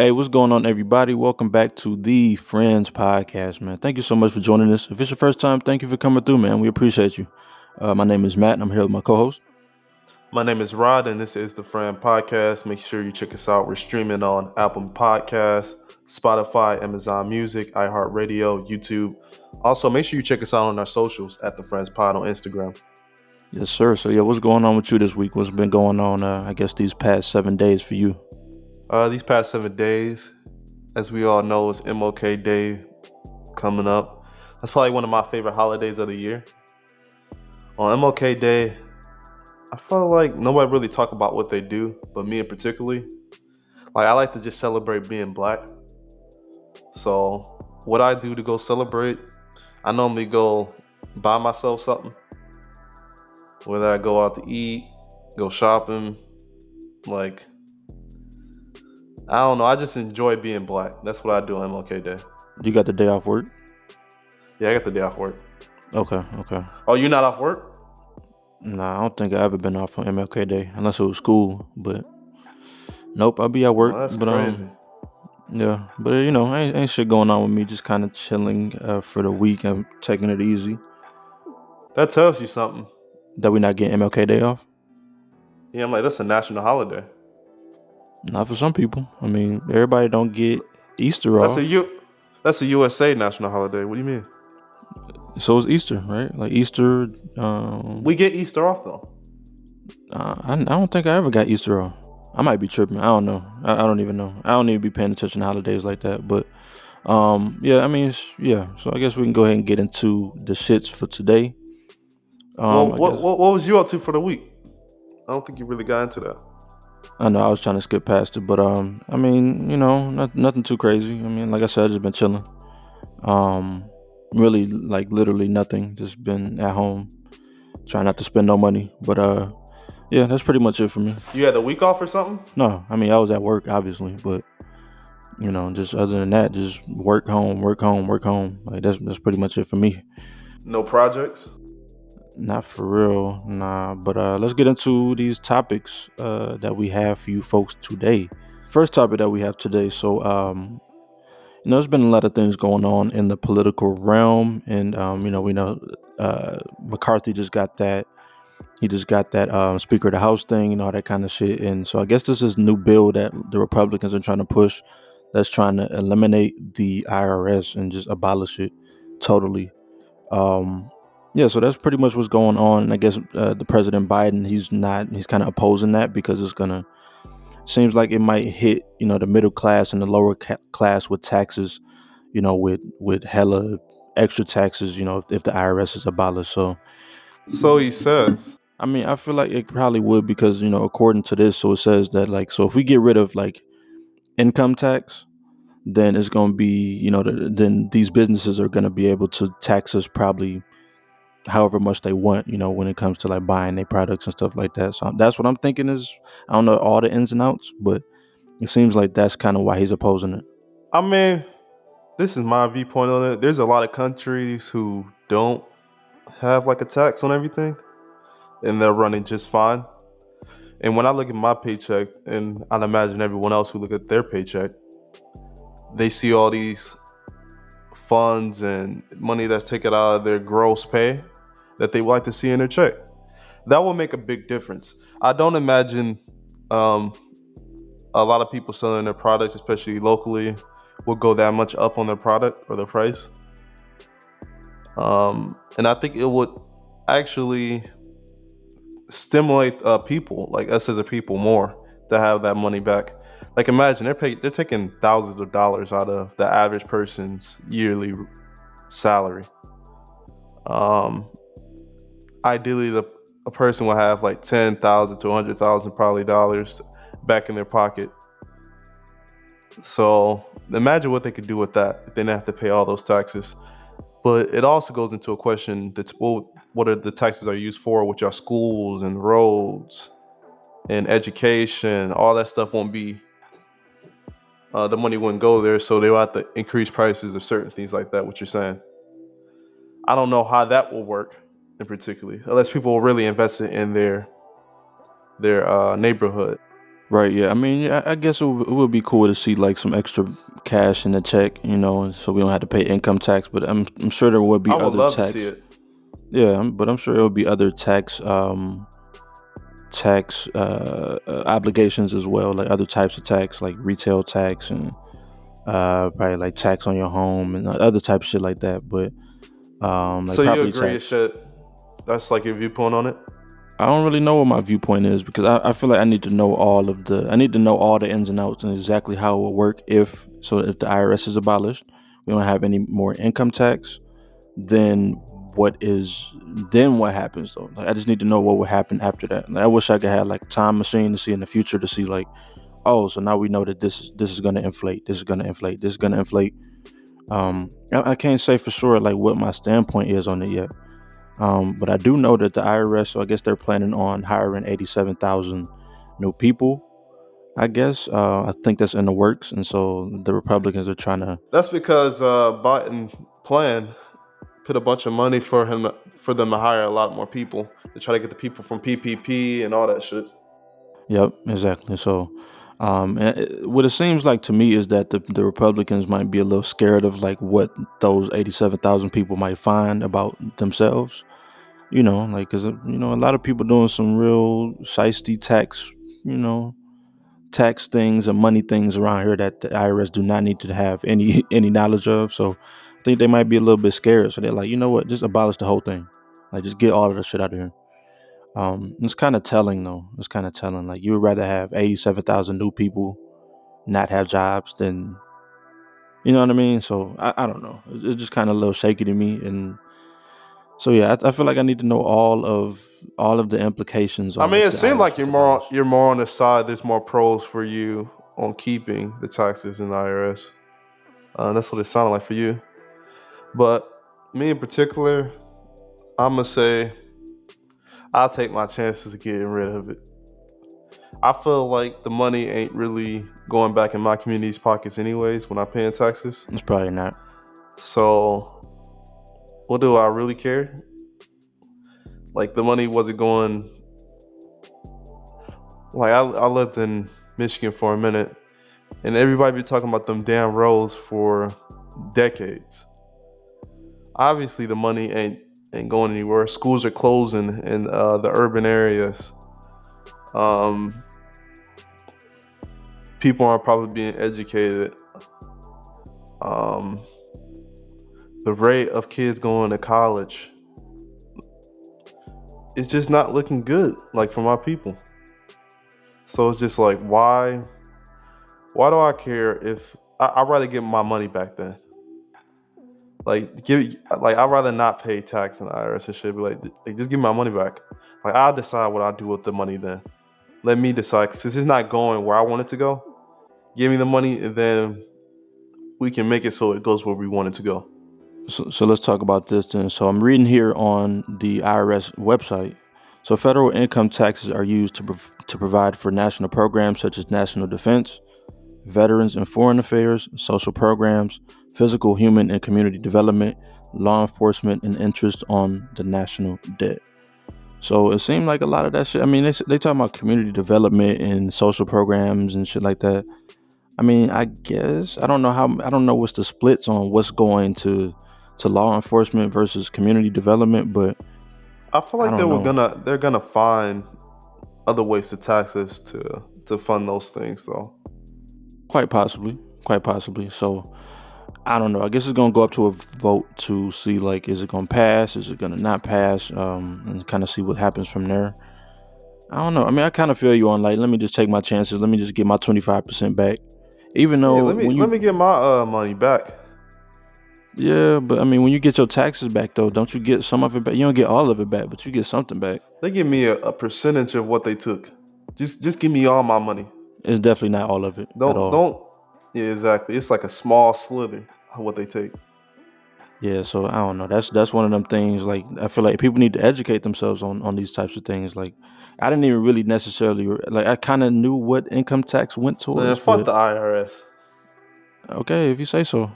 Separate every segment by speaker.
Speaker 1: Hey, what's going on, everybody? Welcome back to the Friends Podcast, man. Thank you so much for joining us. If it's your first time, thank you for coming through, man. We appreciate you. My name is Matt, and I'm here with my co-host.
Speaker 2: My name is Rod, and this is the Friend Podcast. Make sure you check us out. We're streaming on Apple Podcasts, Spotify, Amazon Music, iHeartRadio, YouTube. Also, make sure you check us out on our socials at the Friends Pod on Instagram.
Speaker 1: Yes, sir. So, what's going on with you this week? What's been going on, I guess, these past 7 days for you?
Speaker 2: These past 7 days, as we all know, is MLK Day coming up. That's probably one of my favorite holidays of the year. On MLK Day, I feel like nobody really talk about what they do, but me in particularly. Like, I like to just celebrate being black. So what I do to go celebrate, I normally go buy myself something. Whether I go out to eat, go shopping, like, I don't know. I just enjoy being black. That's what I do on MLK Day.
Speaker 1: You got the day off work?
Speaker 2: Yeah, I got the day off work.
Speaker 1: Okay.
Speaker 2: Oh, you're not off work?
Speaker 1: Nah, I don't think I ever been off on MLK Day, unless it was school, but nope, I'll be at work.
Speaker 2: Oh, that's
Speaker 1: but
Speaker 2: crazy.
Speaker 1: Yeah, but ain't shit going on with me. Just kind of chilling for the week. I'm taking it easy.
Speaker 2: That tells you something.
Speaker 1: That we not getting MLK Day off?
Speaker 2: Yeah, I'm like, that's a national holiday.
Speaker 1: Not for some people. I mean, everybody don't get Easter off.
Speaker 2: That's a USA national holiday. What do you mean?
Speaker 1: So it's Easter, right? Like Easter.
Speaker 2: We get Easter off though.
Speaker 1: I don't think I ever got Easter off. I might be tripping. I don't know. I don't even know. I don't even be paying attention to holidays like that. But yeah. I mean, So I guess we can go ahead and get into the shits for today.
Speaker 2: What was you up to for the week? I don't think you really got into that.
Speaker 1: I know I was trying to skip past it, but I mean, nothing too crazy. I mean, like I said, I just been chilling. Really, like literally nothing. Just been at home, trying not to spend no money. But yeah, that's pretty much it for me.
Speaker 2: You had the week off or something?
Speaker 1: No, I mean I was at work obviously, but just other than that, just work home. Like that's pretty much it for me.
Speaker 2: No projects?
Speaker 1: Not for real, nah. But let's get into these topics that we have for you folks today. First topic that we have today. So there's been a lot of things going on in the political realm, and we know McCarthy just got that. He just got that Speaker of the House thing and all that kind of shit. And so I guess this is a new bill that the Republicans are trying to push, that's trying to eliminate the IRS and just abolish it totally. Yeah, so that's pretty much what's going on. And I guess the President Biden, he's kind of opposing that because seems like it might hit, the middle class and the lower class with taxes, with hella extra taxes, if the IRS is abolished.
Speaker 2: So he says.
Speaker 1: I mean, I feel like it probably would because, according to this, so it says that so if we get rid of income tax, then it's going to be, then these businesses are going to be able to tax us probably however much they want, when it comes to buying their products and stuff like that. So that's what I'm thinking is, I don't know all the ins and outs, but it seems like that's kind of why he's opposing it.
Speaker 2: I mean, this is my viewpoint on it. There's a lot of countries who don't have a tax on everything, and they're running just fine. And when I look at my paycheck, and I'd imagine everyone else who look at their paycheck, they see all these funds and money that's taken out of their gross pay that they would like to see in their check. That will make a big difference. I don't imagine a lot of people selling their products, especially locally, will go that much up on their product or their price. And I think it would actually stimulate people like us as a people more to have that money back. Like, imagine they're taking thousands of dollars out of the average person's yearly salary. Ideally, a person will have $10,000 to $100,000 probably dollars back in their pocket. So imagine what they could do with that if they didn't have to pay all those taxes. But it also goes into a question that's what are the taxes are used for, which are schools and roads and education. All that stuff won't be, the money wouldn't go there, so they'll have to increase prices of certain things like that, what you're saying. I don't know how that will work in particular, unless people really invest it in their neighborhood.
Speaker 1: Right. Yeah. I mean, yeah, I guess it would be cool to see like some extra cash in the check, so we don't have to pay income tax. But I'm sure there would
Speaker 2: I
Speaker 1: be
Speaker 2: would
Speaker 1: other
Speaker 2: love to see
Speaker 1: tax.
Speaker 2: it.
Speaker 1: Yeah, but I'm sure there would be other tax obligations as well, like other types of tax, like retail tax and probably like tax on your home and other type of shit like that. But like
Speaker 2: So you
Speaker 1: property
Speaker 2: agree it
Speaker 1: tax.
Speaker 2: should? That's like your viewpoint on it.
Speaker 1: I don't really know what my viewpoint is because I feel like I need to know all the ins and outs and exactly how it will work if the IRS is abolished, we don't have any more income tax, then what happens though? Like I just need to know what would happen after that. Like, I wish I could have like a time machine to see in the future to see like, oh, so now we know that this is gonna inflate, this is gonna inflate, this is gonna inflate. I can't say for sure like what my standpoint is on it yet. But I do know that the IRS, so I guess they're planning on hiring 87,000 new people. I guess I think that's in the works, and so the Republicans are trying to.
Speaker 2: That's because Biden plan put a bunch of money for them to hire a lot more people to try to get the people from PPP and all that shit.
Speaker 1: Yep, exactly. So, what it seems like to me is that the Republicans might be a little scared of like what those 87,000 people might find about themselves. Like because a lot of people doing some real shiesty you know, tax things and money things around here that the IRS do not need to have any any knowledge of. So, I think they might be a little bit scared. So they're like, you know what, just abolish the whole thing, like just get all of the shit out of here. It's kind of telling though. It's kind of telling. Like you would rather have 87,000 new people not have jobs than you know what I mean. So I don't know. It's just kind of a little shaky to me, and so yeah, I feel like I need to know all of the implications
Speaker 2: I
Speaker 1: on
Speaker 2: mean,
Speaker 1: if
Speaker 2: it
Speaker 1: the
Speaker 2: seemed
Speaker 1: IRS
Speaker 2: like
Speaker 1: is abolished.
Speaker 2: you're more on the side. There's more pros for you on keeping the taxes in the IRS. That's what it sounded like for you. But me in particular, I'm gonna say I'll take my chances of getting rid of it. I feel like the money ain't really going back in my community's pockets anyways when I'm paying taxes.
Speaker 1: It's probably not.
Speaker 2: So what do I really care? Like the money wasn't going. Like I lived in Michigan for a minute, and everybody be talking about them damn roads for decades. Obviously, the money ain't going anywhere. Schools are closing in the urban areas. Um, People aren't probably being educated. Um, the rate of kids going to college, it's just not looking good. Like for my people. So it's just like, why do I care if I'd rather get my money back then? I'd rather not pay tax in the IRS and shit. Be like, just give me my money back. Like I'll decide what I'll do with the money then. Let me decide. 'Cause since it's not going where I want it to go, give me the money and then we can make it so it goes where we want it to go.
Speaker 1: So let's talk about this then. So I'm reading here on the IRS website. So federal income taxes are used to provide for national programs such as national defense, veterans and foreign affairs, social programs, physical, human, and community development, law enforcement, and interest on the national debt. So it seemed like a lot of that shit. I mean, they talk about community development and social programs and shit like that. I mean, I guess I don't know what's the splits on what's going to law enforcement versus community development, but
Speaker 2: I feel
Speaker 1: I
Speaker 2: like
Speaker 1: don't know.
Speaker 2: they're gonna find other ways to tax us to fund those things though.
Speaker 1: Quite possibly, quite possibly. So I don't know. I guess it's gonna go up to a vote to see like is it gonna pass, is it gonna not pass, and kind of see what happens from there. I don't know. I mean, I kind of feel you on like let me just take my chances. Let me just get my 25% back, even
Speaker 2: Yeah,
Speaker 1: though when
Speaker 2: let me
Speaker 1: you
Speaker 2: get my money back.
Speaker 1: yeah, but I mean when you get your taxes back though, don't you get some of it back? You don't get all of it back, but you get something back.
Speaker 2: They give me a percentage of what they took. Just give me all my money.
Speaker 1: It's definitely not all of it at all.
Speaker 2: Don't. Yeah, exactly. It's like a small slither of what they take.
Speaker 1: Yeah, so I don't know. That's one of them things. Like I feel like people need to educate themselves on these types of things. Like I didn't even really necessarily like I kind of knew what income tax went
Speaker 2: Man,
Speaker 1: towards,
Speaker 2: fuck
Speaker 1: but
Speaker 2: the IRS.
Speaker 1: okay, if you say so.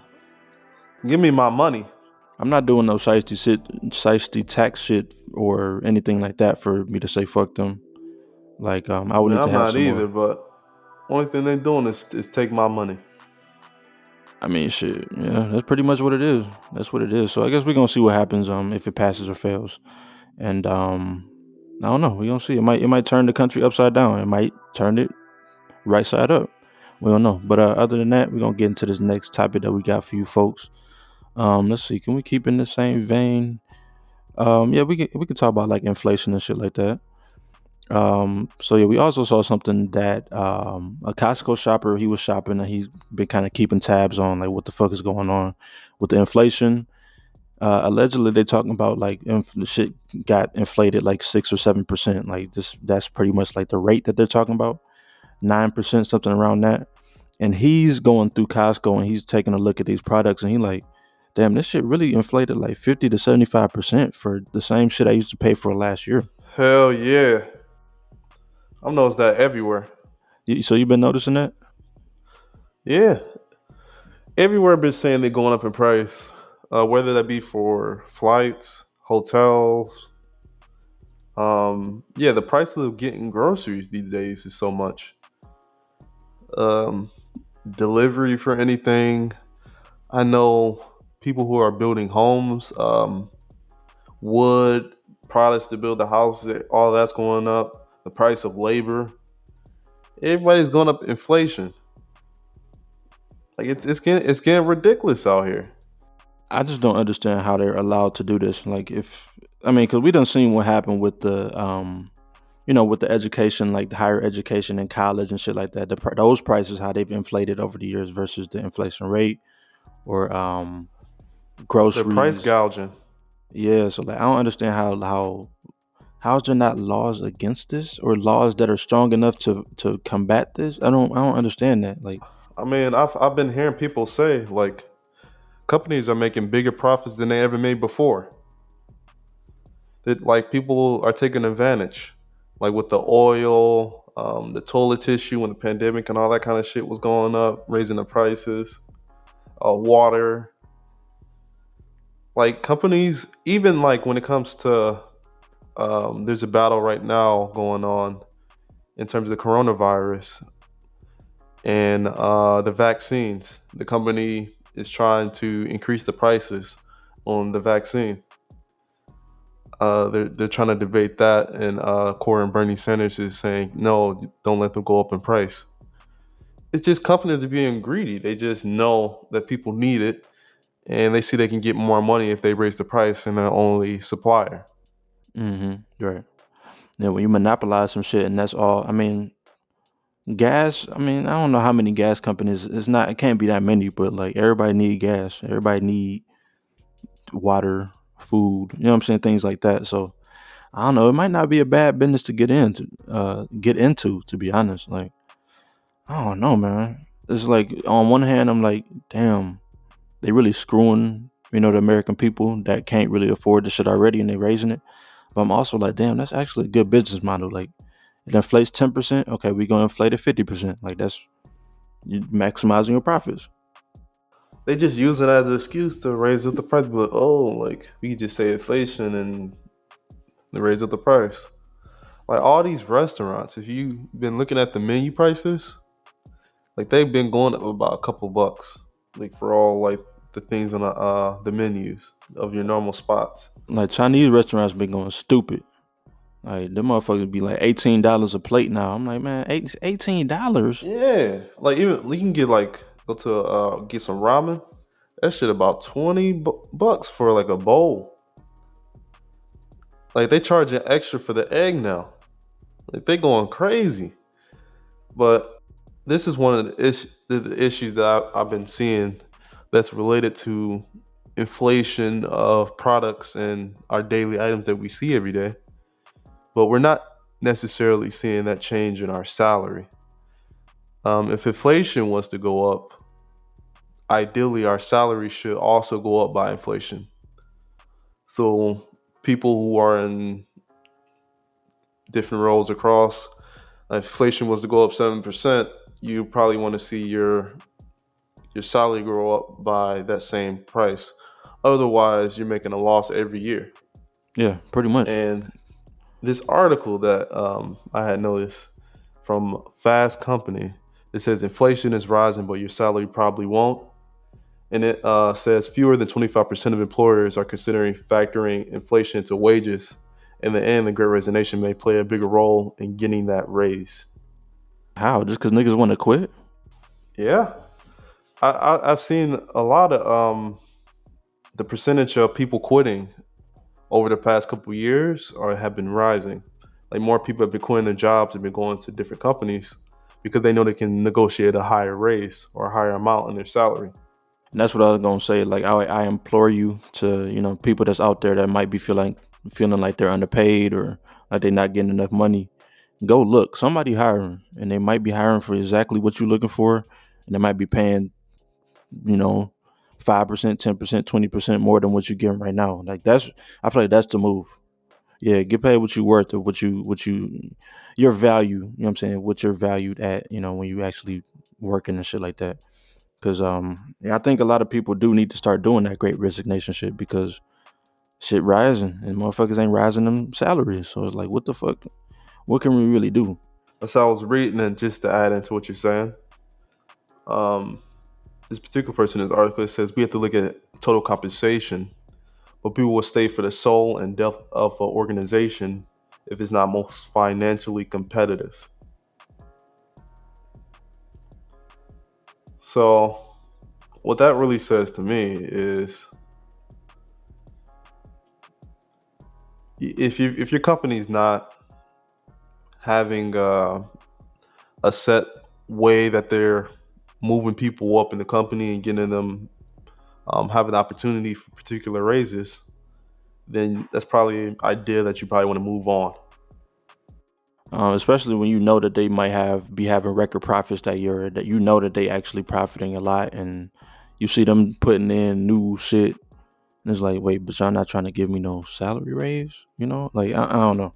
Speaker 2: Give me my money.
Speaker 1: I'm not doing no shiesty tax shit or anything like that for me to say fuck them. Like I
Speaker 2: I
Speaker 1: would
Speaker 2: mean,
Speaker 1: need to
Speaker 2: I'm
Speaker 1: have
Speaker 2: not
Speaker 1: some
Speaker 2: either,
Speaker 1: more.
Speaker 2: but Only thing they doing is take my money.
Speaker 1: I mean, shit. Yeah, that's pretty much what it is. That's what it is. So I guess we're gonna see what happens. If it passes or fails, and I don't know. We're gonna see. It might turn the country upside down. It might turn it right side up. We don't know. But other than that, we're gonna get into this next topic that we got for you folks. Let's see. Can we keep in the same vein? Yeah, we can talk about like inflation and shit like that. So yeah, we also saw something that a Costco shopper, he was shopping and he's been kind of keeping tabs on like what the fuck is going on with the inflation. Allegedly, they're talking about like the shit got inflated like 6 or 7%. Like that's pretty much like the rate that they're talking about, 9%, something around that. And he's going through Costco and he's taking a look at these products and he like, damn, this shit really inflated like 50 to 75% for the same shit I used to pay for last year.
Speaker 2: Hell yeah. I've noticed that everywhere.
Speaker 1: So you've been noticing that?
Speaker 2: Yeah. Everywhere been saying they're going up in price. Whether that be for flights, hotels. Yeah, the price of getting groceries these days is so much. Um, Delivery for anything. I know people who are building homes, wood, products to build the house, all that's going up. The price of labor. Everybody's going up inflation. Like it's getting ridiculous out here.
Speaker 1: I just don't understand how they're allowed to do this. Like, if I mean, because we done seen what happened with the, with the education, like the higher education in college and shit like that. Those prices, how they've inflated over the years versus the inflation rate or
Speaker 2: They're price
Speaker 1: groceries.
Speaker 2: gouging.
Speaker 1: Yeah, so like I don't understand how's there not laws against this or laws that are strong enough to combat this. I don't understand that. Like,
Speaker 2: I mean, I've been hearing people say like companies are making bigger profits than they ever made before. That like people are taking advantage, like with the oil, the toilet tissue when the pandemic and all that kind of shit was going up, raising the prices. Water, like companies, even like when it comes to, there's a battle right now going on in terms of the coronavirus and the vaccines. The company is trying to increase the prices on the vaccine. They're trying to debate that, and Corey and Bernie Sanders is saying no, don't let them go up in price. It's just companies are being greedy. They just know that people need it, and they see they can get more money if they raise the price, and they're only supplier.
Speaker 1: right. Yeah, when you monopolize some shit and that's all. I mean, gas. I mean, I don't know how many gas companies. It's not. It can't be that many. But like everybody need gas. Everybody need water, food. You know what I'm saying? Things like that. So I don't know. It might not be a bad business to get into. Get into. To be honest, like I don't know, man. It's like on one hand, I'm like, damn, they really screwing. The American people that can't really afford the shit already, and they raising it. But I'm also like, damn, that's actually a good business model. Like it inflates 10%. Okay, we're gonna inflate it 50%. Like that's you maximizing your profits.
Speaker 2: They just use it as an excuse to raise up the price. But oh, like we could just say inflation and they raise up the price. Like all these restaurants, if you've been looking at the menu prices, like they've been going up about a couple bucks, like for all like the things on the menus of your normal spots.
Speaker 1: Like Chinese restaurants been going stupid. Like them motherfuckers be like $18 a plate now. I'm like, man, $18.
Speaker 2: Yeah, like even you can get like go to get some ramen. That shit about 20 bucks for like a bowl. Like they charging extra for the egg now. Like they going crazy. But this is one of the issues that I've been seeing that's related to inflation of products and our daily items that we see every day. But we're not necessarily seeing that change in our salary. If inflation was to go up, ideally our salary should also go up by inflation. So people who are in different roles across, if inflation was to go up 7%, you probably want to see your salary grow up by that same price. Otherwise, you're making a loss every year.
Speaker 1: Yeah, pretty much.
Speaker 2: And this article that I had noticed from Fast Company It says inflation is rising, but your salary probably won't. And it says fewer than 25% of employers are considering factoring inflation into wages. In the end, the great resignation may play a bigger role in getting that raise.
Speaker 1: How? Just because niggas want to quit?
Speaker 2: Yeah, I've seen a lot of the percentage of people quitting over the past couple of years or have been rising. Like more people have been quitting their jobs and been going to different companies because they know they can negotiate a higher raise or a higher amount in their salary.
Speaker 1: And that's what I was gonna say. Like I implore you to, people that's out there that might be feeling like they're underpaid or like they're not getting enough money. Go look. Somebody hiring, and they might be hiring for exactly what you're looking for, and they might be paying, you know, 5%, 10%, 20% more than what you're getting right now. Like I feel like that's the move. Yeah, get paid what you worth or your value. You know what I'm saying? What you're valued at. When you actually working and shit like that. Because yeah, I think a lot of people do need to start doing that great resignation shit because shit rising and motherfuckers ain't rising them salaries. So it's like, what the fuck? What can we really do?
Speaker 2: So I was reading, and just to add into what you're saying, um, this particular person in this article, it says we have to look at total compensation, but people will stay for the soul and depth of an organization if it's not most financially competitive. So what that really says to me is if your company's not having a set way that they're moving people up in the company and getting them have an opportunity for particular raises, then that's probably an idea that you probably want to move on.
Speaker 1: Especially when you know that they might be having record profits that year, that you know that they actually profiting a lot, and you see them putting in new shit, and it's like, wait, but y'all not trying to give me no salary raise, Like I don't know.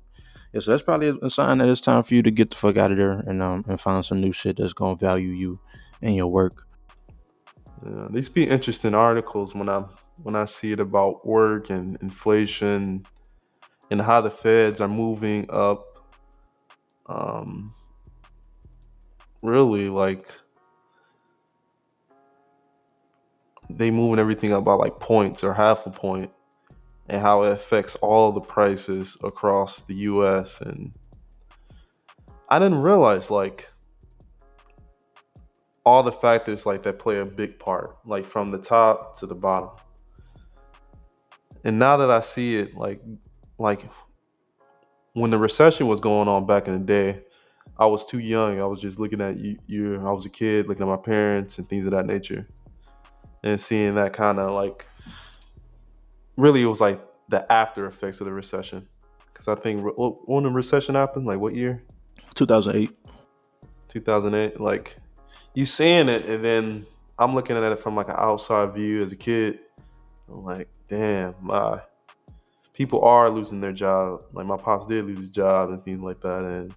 Speaker 1: Yeah, so that's probably a sign that it's time for you to get the fuck out of there and find some new shit that's gonna value you and your work.
Speaker 2: These be interesting articles when I see it about work and inflation and how the feds are moving up. Um, really, like they moving everything up by like points or half a point, and how it affects all the prices across the U.S. And I didn't realize like all the factors like that play a big part, like from the top to the bottom. And now that I see it, like when the recession was going on back in the day, I was too young. I was just looking at I was a kid looking at my parents and things of that nature, and seeing that kind of like really it was like the after effects of the recession. Because I think when the recession happened, like what year?
Speaker 1: 2008.
Speaker 2: 2008. Like you seeing it, and then I'm looking at it from like an outside view as a kid. I'm like, damn, my people are losing their job. Like my pops did lose his job and things like that,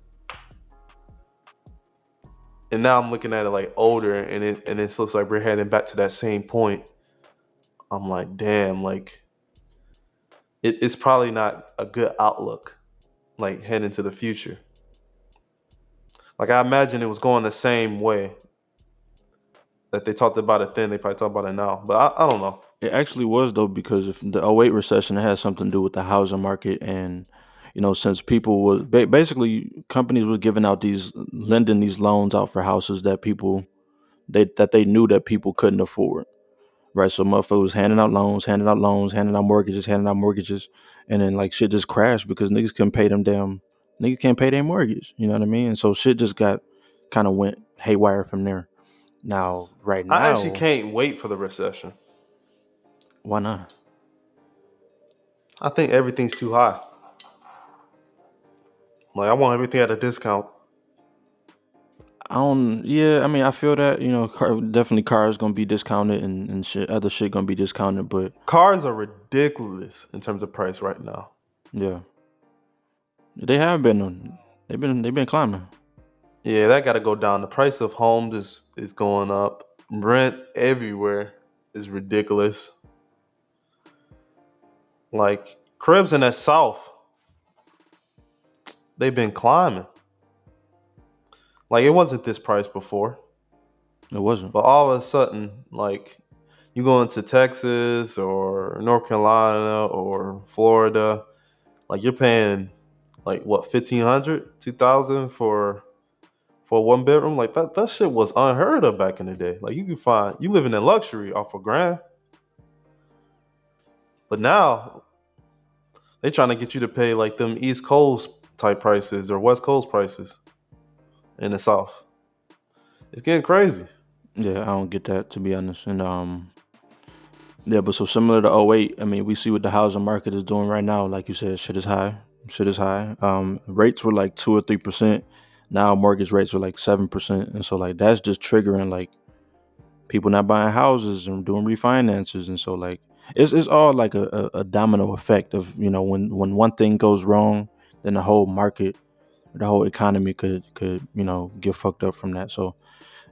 Speaker 2: and now I'm looking at it like older, and it looks like we're heading back to that same point. I'm like, damn, like it's probably not a good outlook, like heading to the future. Like I imagine it was going the same way that they talked about it then. They probably talk about it now, but I don't know.
Speaker 1: It actually was though, because if the '08 recession, it had something to do with the housing market, and since people was basically companies were giving out lending these loans out for houses that they knew that people couldn't afford. Right, so motherfuckers was handing out loans, handing out loans, handing out mortgages, and then like shit just crashed because niggas can't pay their mortgage. You know what I mean? And so shit just got kind of went haywire from there. Now, right
Speaker 2: I actually
Speaker 1: now,
Speaker 2: can't wait for the recession.
Speaker 1: why not?
Speaker 2: I think everything's too high. Like I want everything at a discount.
Speaker 1: I don't. Yeah, I mean, I feel that definitely cars gonna be discounted and shit, other shit gonna be discounted, but
Speaker 2: Cars are ridiculous in terms of price right now.
Speaker 1: yeah, they have been they've been climbing.
Speaker 2: Yeah, that got to go down. The price of homes is going up. Rent everywhere is ridiculous. Like cribs in the South, they've been climbing. Like it wasn't this price before.
Speaker 1: It wasn't.
Speaker 2: But all of a sudden, like you go into Texas or North Carolina or Florida, like you're paying like what 1,500, 2,000 for a one bedroom. Like that shit was unheard of back in the day. Like you can find you living in luxury off a grand, but now they trying to get you to pay like them East Coast type prices or West Coast prices in the South. It's getting crazy.
Speaker 1: Yeah, I don't get that, to be honest. And yeah, but so similar to '08, I mean, we see what the housing market is doing right now. Like you said, shit is high. Shit is high. Rates were like 2 or 3%. Now mortgage rates are like 7%, and so like that's just triggering like people not buying houses and doing refinances, and so like it's all like a domino effect of when one thing goes wrong, then the whole market, the whole economy could get fucked up from that. So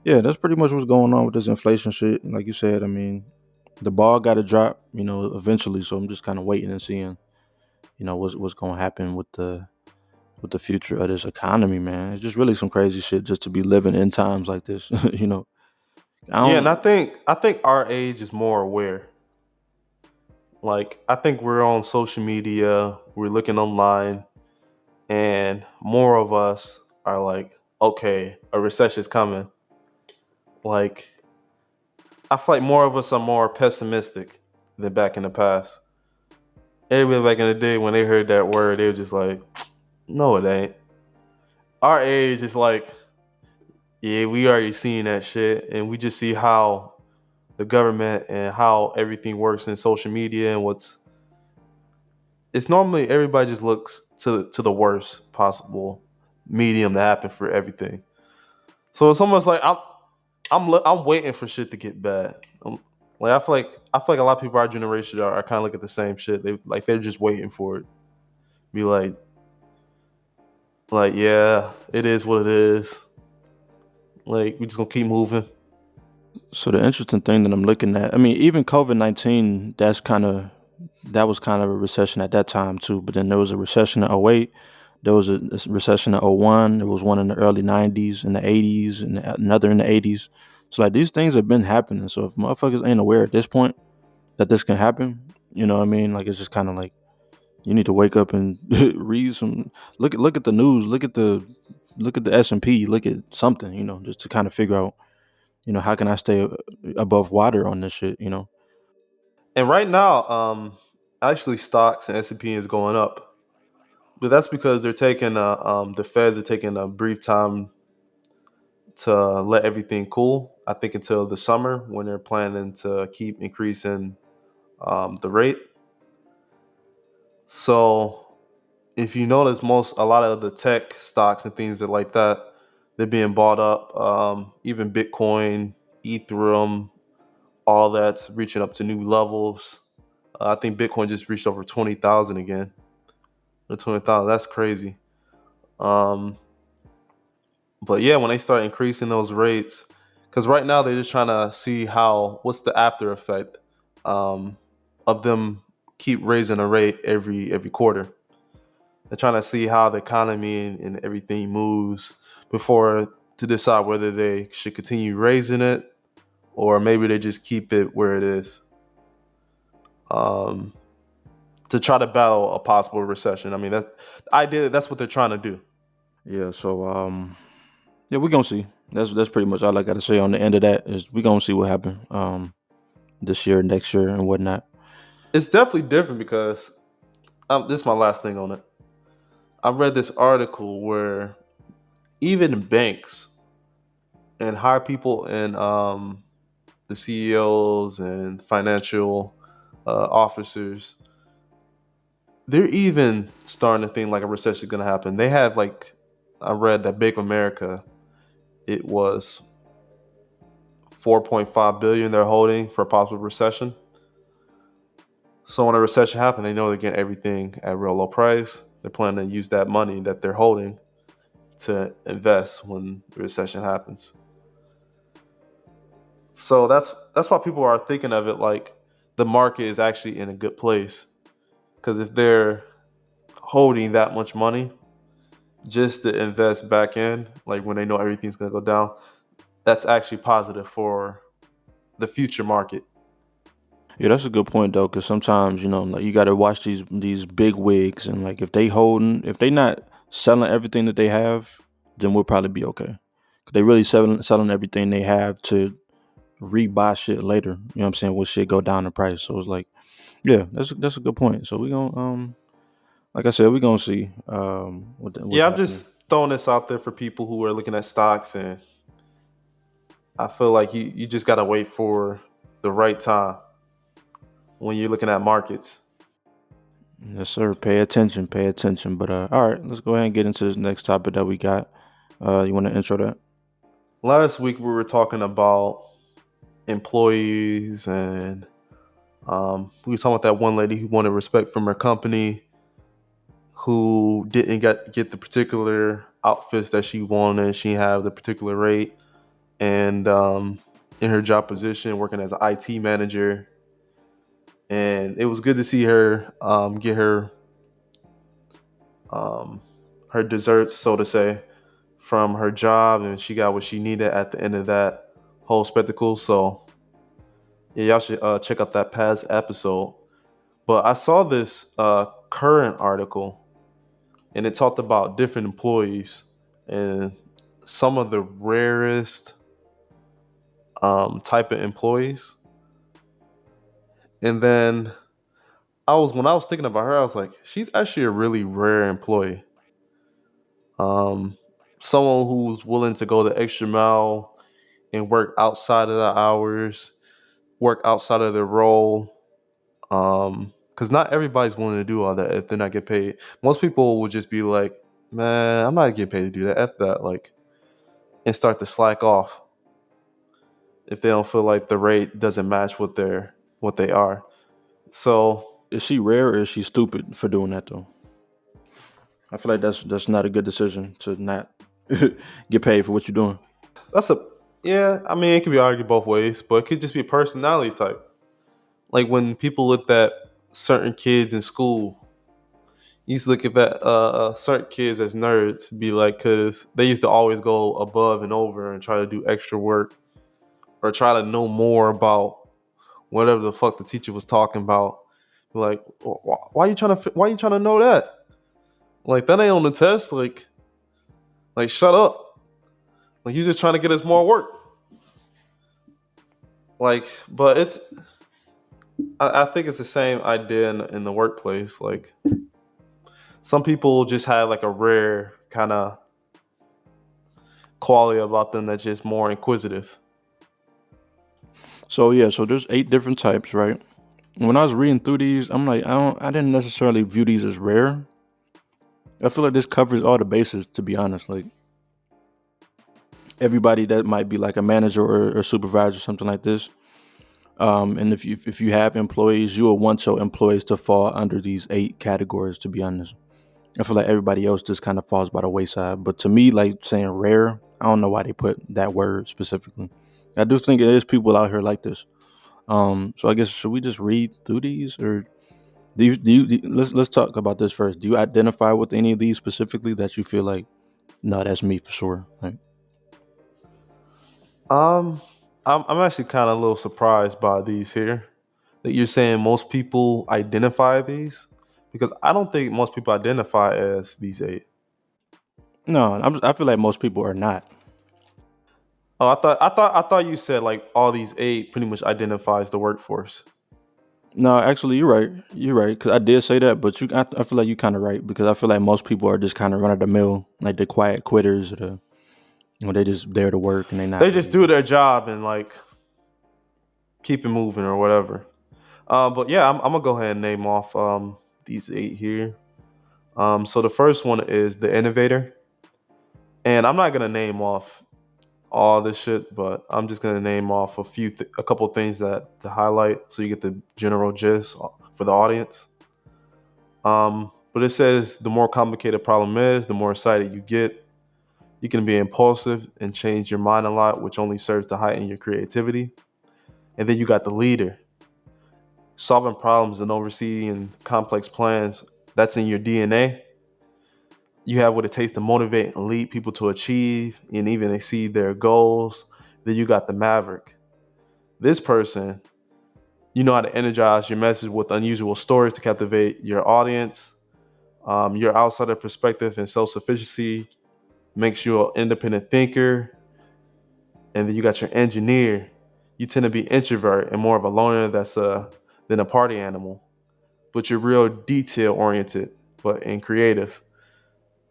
Speaker 1: yeah, that's pretty much what's going on with this inflation shit. Like you said, I mean, the ball got to drop, eventually. So I'm just kind of waiting and seeing, what's going to happen with the future of this economy, man. It's just really some crazy shit just to be living in times like this. I
Speaker 2: Yeah, and
Speaker 1: don't.
Speaker 2: I think our age is more aware. Like I think we're on social media, we're looking online, and more of us are like, okay, a recession's coming. Like I feel like more of us are more pessimistic than back in the past. Everybody back in the day when they heard that word, they were just like, no, it ain't. Our age is like, yeah, we already seen that shit, and we just see how the government and how everything works in social media and what's. It's normally everybody just looks to the worst possible medium to happen for everything. So it's almost like I'm waiting for shit to get bad. Like I feel like a lot of people our generation are kind of look at the same shit. They're just waiting for it. Be like yeah, it is what it is. Like we just gonna keep moving.
Speaker 1: So the interesting thing that I'm looking at, I mean, even COVID-19, that was kind of a recession at that time too. But then there was a recession in '08. There was a recession in '01. There was one in the early '90s, in the '80s, and another in the '80s. So like these things have been happening. So if motherfuckers ain't aware at this point that this can happen, you know what I mean? Like it's just kind of like you need to wake up and read some, look at the news, look at the S&P, look at something, just to kind of figure out, how can I stay above water on this shit.
Speaker 2: And right now, actually stocks and S&P is going up, but that's because they're taking the Feds are taking a brief time to let everything cool. I think until the summer when they're planning to keep increasing the rate. So if you notice, a lot of the tech stocks and things that like that, they're being bought up. Even Bitcoin, Ethereum, all that's reaching up to new levels. I think Bitcoin just reached over 20,000 again. The 20,000, that's crazy. Um, but yeah, when they start increasing those rates, because right now they're just trying to see what's the after effect um, of them keep raising the rate every quarter. They're trying to see how the economy and everything moves before to decide whether they should continue raising it or maybe they just keep it where it is um, to try to battle a possible recession. I mean, that's what they're trying to do.
Speaker 1: Yeah. So yeah, we're gonna see. That's pretty much all I got to say on the end of that. Is we gonna see what happens this year, next year, and whatnot.
Speaker 2: It's definitely different because this is my last thing on it. I read this article where even banks and high people and the CEOs and financial officers, they're even starting to think like a recession is going to happen. They have like, I read that Bank of America, it was 4.5 billion they're holding for a possible recession. So when a recession happens, they know they're getting everything at real low price. They're planning to use that money that they're holding to invest when the recession happens. So that's why people are thinking of it like the market is actually in a good place because if they're holding that much money just to invest back in, like when they know everything's gonna go down, that's actually positive for the future market.
Speaker 1: Yeah, that's a good point though, because sometimes like you got to watch these big wigs, and like if they not selling everything that they have, then we'll probably be okay. 'Cause they really selling everything they have to rebuy shit later. You know what I'm saying? When shit go down in price, so it's like, yeah, that's a good point. So we gonna like I said, we gonna see what's
Speaker 2: Yeah, I'm
Speaker 1: happening.
Speaker 2: just throwing this out there for people who are looking at stocks, and I feel like you just gotta wait for the right time when you're looking at markets.
Speaker 1: Yes, sir. Pay attention. Pay attention. But all right, let's go ahead and get into this next topic that we got. You want to intro that?
Speaker 2: Last week we were talking about employees, and we were talking about that one lady who wanted respect from her company, who didn't get the particular outfits that she wanted. She had the particular rate, and in her job position, working as an IT manager, and it was good to see her get um, her desserts, so to say, from her job, and she got what she needed at the end of that whole spectacle. So yeah, y'all should check out that past episode. But I saw this current article, and it talked about different employees and some of the rarest type of employees. And then when I was thinking about her, I was like, she's actually a really rare employee. Um, Someone who's willing to go the extra mile and work outside of the hours, work outside of their role. Because not everybody's willing to do all that if they're not get paid. Most people will just be like, "Man, I'm not getting paid to do that. F that," like, and start to slack off if they don't feel like the rate doesn't match what they are. So
Speaker 1: Is she rare or is she stupid for doing that though? I feel like that's not a good decision to not get paid for what you're doing.
Speaker 2: that's a yeah. I mean, it can be argued both ways, but it could just be a personality type. Like when people looked at certain kids in school, you used to look at that certain kids as nerds, be like, because they used to always go above and over and try to do extra work or try to know more about whatever the fuck the teacher was talking about. Like, why you trying to know that? Like that ain't on the test. Like shut up. Like you just trying to get us more work. Like, but I think it's the same idea in the workplace. Like some people just have like a rare kind of quality about them that's just more inquisitive.
Speaker 1: So yeah, so there's 8 different types, right? When I was reading through these, I'm like, I didn't necessarily view these as rare. I feel like this covers all the bases, to be honest. Like everybody that might be like a manager or supervisor, something like this. And if you have employees, you will want your employees to fall under these 8 categories. To be honest, I feel like everybody else just kind of falls by the wayside. But to me, like saying rare, I don't know why they put that word specifically. I do think it is people out here like this. So I guess should we just read through these, or let's talk about this first. Do you identify with any of these specifically that you feel like, no, that's me for sure? Like,
Speaker 2: Um, I'm actually kind of a little surprised by these here that you're saying most people identify these because I don't think most people identify as these eight.
Speaker 1: no, I feel like most people are not.
Speaker 2: Oh, I thought you said like all these eight pretty much identifies the workforce.
Speaker 1: No, actually, you're right. You're right. Because I did say that, but I feel like you're kind of right because I feel like most people are just kind of run of the mill, like the quiet quitters, or they just there to work and they not
Speaker 2: They just
Speaker 1: really.
Speaker 2: do their job and like keep it moving or whatever. But yeah, I'm gonna go ahead and name off these eight here. So the first one is the innovator, and I'm not gonna name off all this shit, but I'm just gonna name off a couple of things that to highlight so you get the general gist for the audience. But it says the more complicated a problem is, the more excited you get. You can be impulsive and change your mind a lot, which only serves to heighten your creativity. And then you got the leader, solving problems and overseeing complex plans. That's in your DNA. You have what it takes to motivate and lead people to achieve and even exceed their goals. Then you got the maverick. This person, you know how to energize your message with unusual stories to captivate your audience. Your outsider perspective and self sufficiency makes you an independent thinker. And then you got your engineer. You tend to be introvert and more of a loner than a party animal, but you're real detail oriented, but and creative.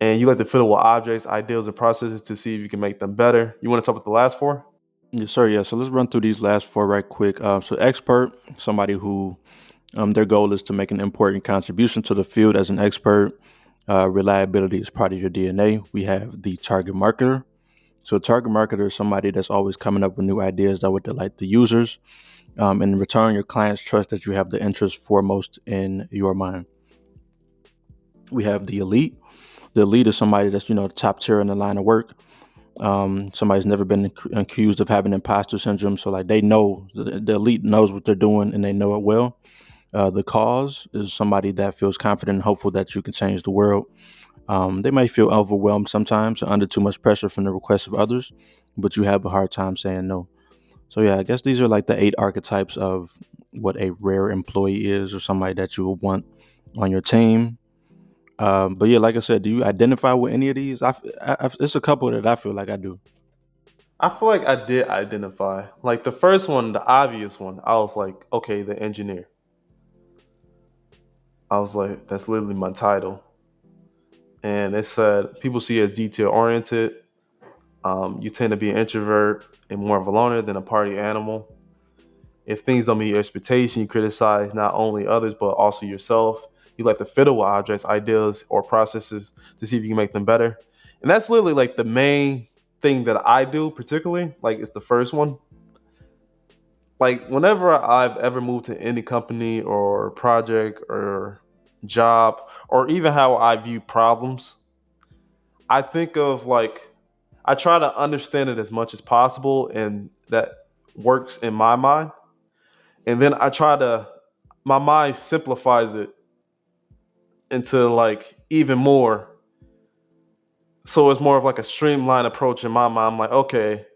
Speaker 2: And you like to fiddle with objects, ideas, and processes to see if you can make them better. You want to talk about the last four?
Speaker 1: Yes, sir. Yeah. So let's run through these last four right quick. So expert, somebody who their goal is to make an important contribution to the field as an expert. Reliability is part of your DNA. We have the target marketer. So a target marketer is somebody that's always coming up with new ideas that would delight the users. And in return, your clients trust that you have the interest foremost in your mind. We have the elite. The elite is somebody that's, the top tier in the line of work. Somebody's never been accused of having imposter syndrome. So like they know, the elite knows what they're doing and they know it well. The cause is somebody that feels confident and hopeful that you can change the world. They may feel overwhelmed sometimes or under too much pressure from the requests of others, but you have a hard time saying no. So yeah, I guess these are like the 8 archetypes of what a rare employee is, or somebody that you would want on your team. But yeah, like I said, do you identify with any of these? It's a couple that I feel like I do.
Speaker 2: I feel like I did identify. Like the first one, the obvious one, I was like, okay, the engineer. I was like, that's literally my title. And it said people see you as detail oriented. You tend to be an introvert and more of a loner than a party animal. If things don't meet your expectation, you criticize not only others but also yourself. You like to fiddle with objects, ideas, or processes to see if you can make them better. And that's literally like the main thing that I do, particularly. Like it's the first one. Like whenever I've ever moved to any company or project or job, or even how I view problems, I think of like I try to understand it as much as possible, and that works in my mind. And then I try to my mind simplifies it into like even more. So it's more of like a streamlined approach in my mind. I'm like, okay,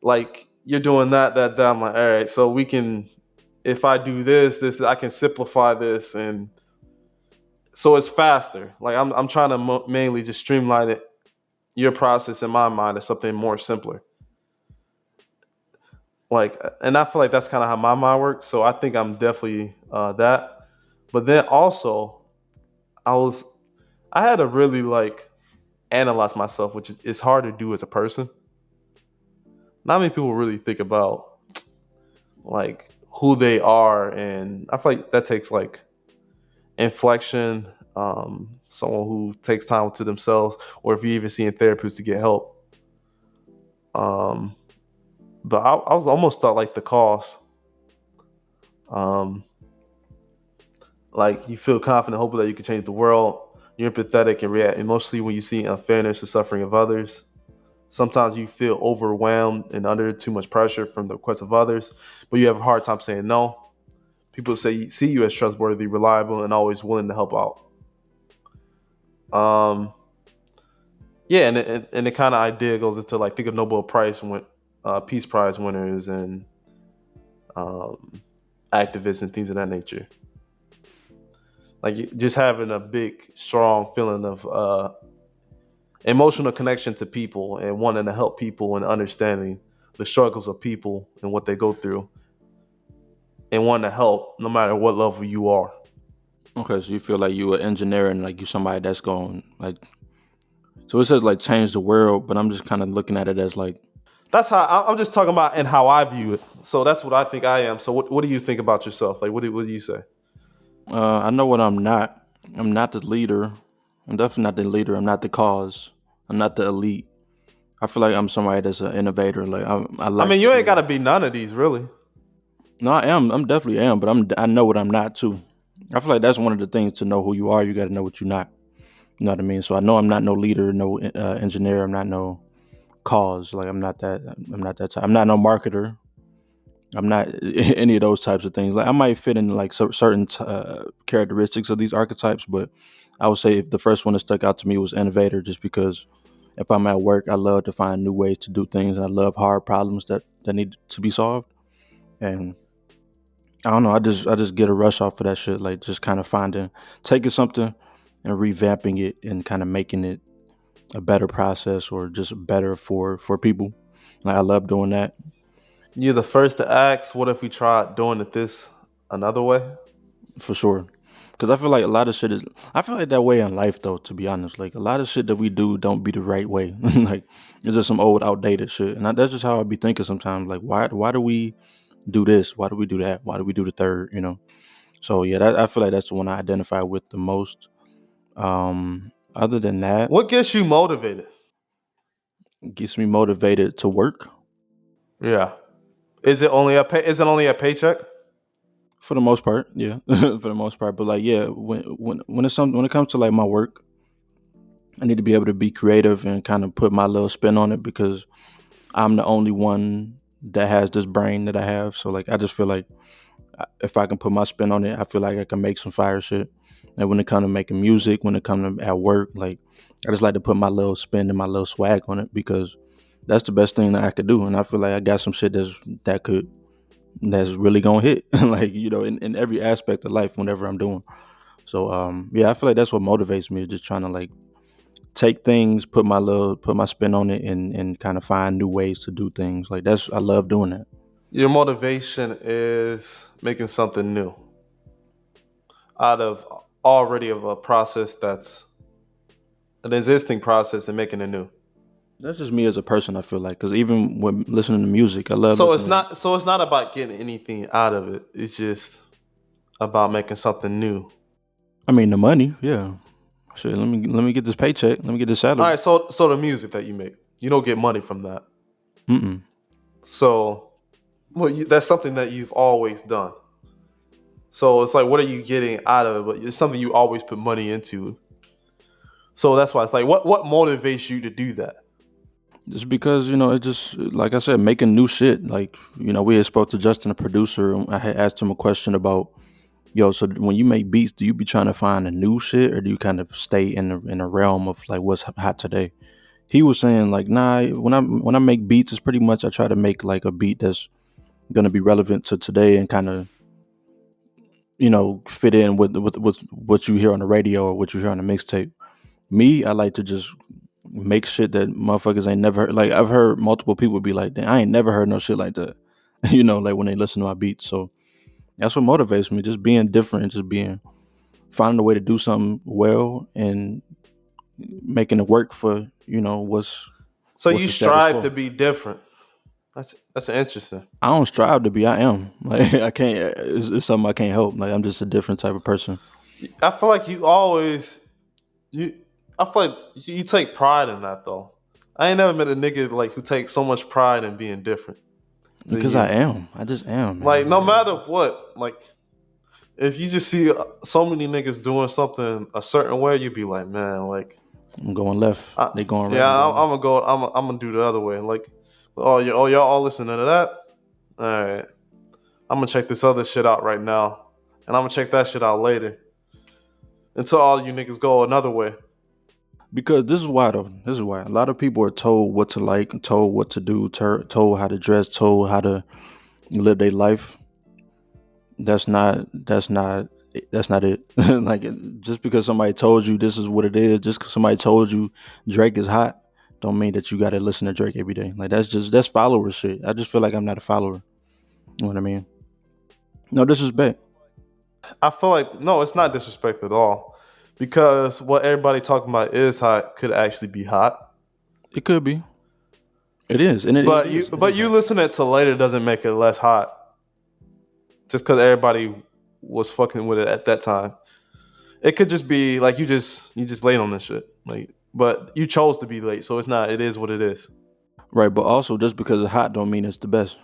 Speaker 2: like you're doing that. I'm like, all right, so we can, if I do this, I can simplify this, and so it's faster. Like I'm trying to mainly just streamline it, your process in my mind is something more simpler. Like, and I feel like that's kind of how my mind works. So I think I'm definitely that. But then also, I was I had to really like analyze myself, which is it's hard to do as a person. Not many people really think about like who they are, and I feel like that takes like inflection. Someone who takes time to themselves, or if you even seeing therapists to get help. Um, but I was almost thought like the cause. Um, like you feel confident, hopeful that you can change the world. You're empathetic and react emotionally when you see unfairness or suffering of others. Sometimes you feel overwhelmed and under too much pressure from the requests of others, but you have a hard time saying no. People see you as trustworthy, reliable, and always willing to help out. Um, yeah, and the kind of idea goes into like think of Nobel Prize Peace Prize winners and um, activists and things of that nature. Like just having a big, strong feeling of emotional connection to people and wanting to help people and understanding the struggles of people and what they go through and wanting to help no matter what level you are.
Speaker 1: Okay, so you feel like you an engineer and like you somebody that's going like. So it says like change the world, but I'm just kind of looking at it as like
Speaker 2: That's how I'm just talking about and how I view it. So that's what I think I am. So what do you think about yourself? Like what do you say?
Speaker 1: I know what I'm not. I'm not the leader. I'm definitely not the leader. I'm not the cause. I'm not the elite. I feel like I'm somebody that's an innovator. Like I
Speaker 2: I
Speaker 1: like
Speaker 2: mean, you ain't got
Speaker 1: to.
Speaker 2: to be none of these really.
Speaker 1: No, I am. I'm definitely am, but I know what I'm not too. I feel like that's one of the things to know who you are. You got to know what you're not. You know what I mean? So I know I'm not no leader, no engineer. I'm not no cause. Like I'm not that. I'm not that type. I'm not no marketer. I'm not any of those types of things. Like I might fit in like certain characteristics of these archetypes, but I would say if the first one that stuck out to me was innovator, just because if I'm at work, I love to find new ways to do things. I love hard problems that need to be solved. And I don't know, I just get a rush off of that shit. Like just kind of finding, taking something and revamping it and kind of making it a better process or just better for people. Like I love doing that
Speaker 2: You're the first to ask, what if we tried doing it this another way?
Speaker 1: for sure. Cause I feel like a lot of shit is. I feel like that way in life though. To be honest, like a lot of shit that we do don't be the right way. Like it's just some old, outdated shit, and that's just how I be thinking sometimes. Like why do we do this? Why do we do that? Why do we do the third? So yeah, I feel like that's the one I identify with the most. Other than that,
Speaker 2: What gets you motivated?
Speaker 1: it gets me motivated to work
Speaker 2: Yeah. Is it only a paycheck?
Speaker 1: for the most part. Yeah, for the most part. But like, yeah, when it comes to like my work, I need to be able to be creative and kind of put my little spin on it because I'm the only one that has this brain that I have. So like, I just feel like if I can put my spin on it, I feel like I can make some fire shit. And when it comes to making music, when it comes to at work, like I just like to put my little spin and my little swag on it because that's the best thing that I could do. And I feel like I got some shit that's really gonna hit, like in every aspect of life whenever I'm doing. So yeah, I feel like that's what motivates me, just trying to like take things, put my spin on it, and kind of find new ways to do things. Like I love doing that.
Speaker 2: Your motivation is making something new out of already of a process that's an existing process and making it new.
Speaker 1: That's just me as a person. I feel like because even when listening to music, I love
Speaker 2: So it's
Speaker 1: listening.
Speaker 2: not so it's not about getting anything out of it. It's just about making something new.
Speaker 1: I mean, the money, yeah. Shit, let me get this paycheck. Let me get this
Speaker 2: All
Speaker 1: salary.
Speaker 2: right, so the music that you make, you don't get money from that.
Speaker 1: Mm-mm.
Speaker 2: So that's something that you've always done. So it's like, what are you getting out of it? But it's something you always put money into. So that's why it's like, what motivates you to do that?
Speaker 1: Just because it just like I said, making new shit. Like we had spoke to Justin, the producer, and I had asked him a question about So when you make beats, do you be trying to find a new shit, or do you kind of stay in the realm of like what's hot today? He was saying like, nah. When I make beats, it's pretty much I try to make like a beat that's gonna be relevant to today and kind of fit in with what you hear on the radio or what you hear on the mixtape. Me, I like to just make shit that motherfuckers ain't never heard. Like I've heard multiple people be like, "Damn, I ain't never heard no shit like that." Like when they listen to my beats. So that's what motivates me, just being different, just being finding a way to do something well and making it work for
Speaker 2: So
Speaker 1: what's
Speaker 2: you
Speaker 1: the status
Speaker 2: strive to
Speaker 1: quo.
Speaker 2: be different. That's interesting.
Speaker 1: I don't strive to be. I am like I can't. It's something I can't help. Like I'm just a different type of person.
Speaker 2: I feel like you. I feel like you take pride in that though. I ain't never met a nigga like who takes so much pride in being different than
Speaker 1: Because I
Speaker 2: you.
Speaker 1: am. I just am,
Speaker 2: Like
Speaker 1: man.
Speaker 2: no matter what, like if you just see so many niggas doing something a certain way, you'd be like, man, like,
Speaker 1: I'm going left. They going right.
Speaker 2: yeah,
Speaker 1: I'm going
Speaker 2: I'm
Speaker 1: left.
Speaker 2: gonna go. I'm gonna do the other way. Like, oh, y'all all listening to that? All right, I'm gonna check this other shit out right now, and I'm gonna check that shit out later. Until all you niggas go another way.
Speaker 1: Because this is why though. This is why a lot of people are told what to like, told what to do, told how to dress, told how to live their life. That's not. That's not. That's not it. Like just because somebody told you this is what it is, just because somebody told you Drake is hot, don't mean that you got to listen to Drake every day. Like that's follower shit. I just feel like I'm not a follower. You know what I mean? No disrespect.
Speaker 2: I feel like no, it's not disrespect at all, because what everybody talking about is hot could actually be hot.
Speaker 1: It could be. It is, and it
Speaker 2: But
Speaker 1: is. It
Speaker 2: but
Speaker 1: is
Speaker 2: you
Speaker 1: hot.
Speaker 2: listening to later doesn't make it less hot. Just because everybody was fucking with it at that time. It could just be like you just late on this shit. Like, but you chose to be late, so it's not. It is what it is.
Speaker 1: Right, but also just because it's hot don't mean it's the best.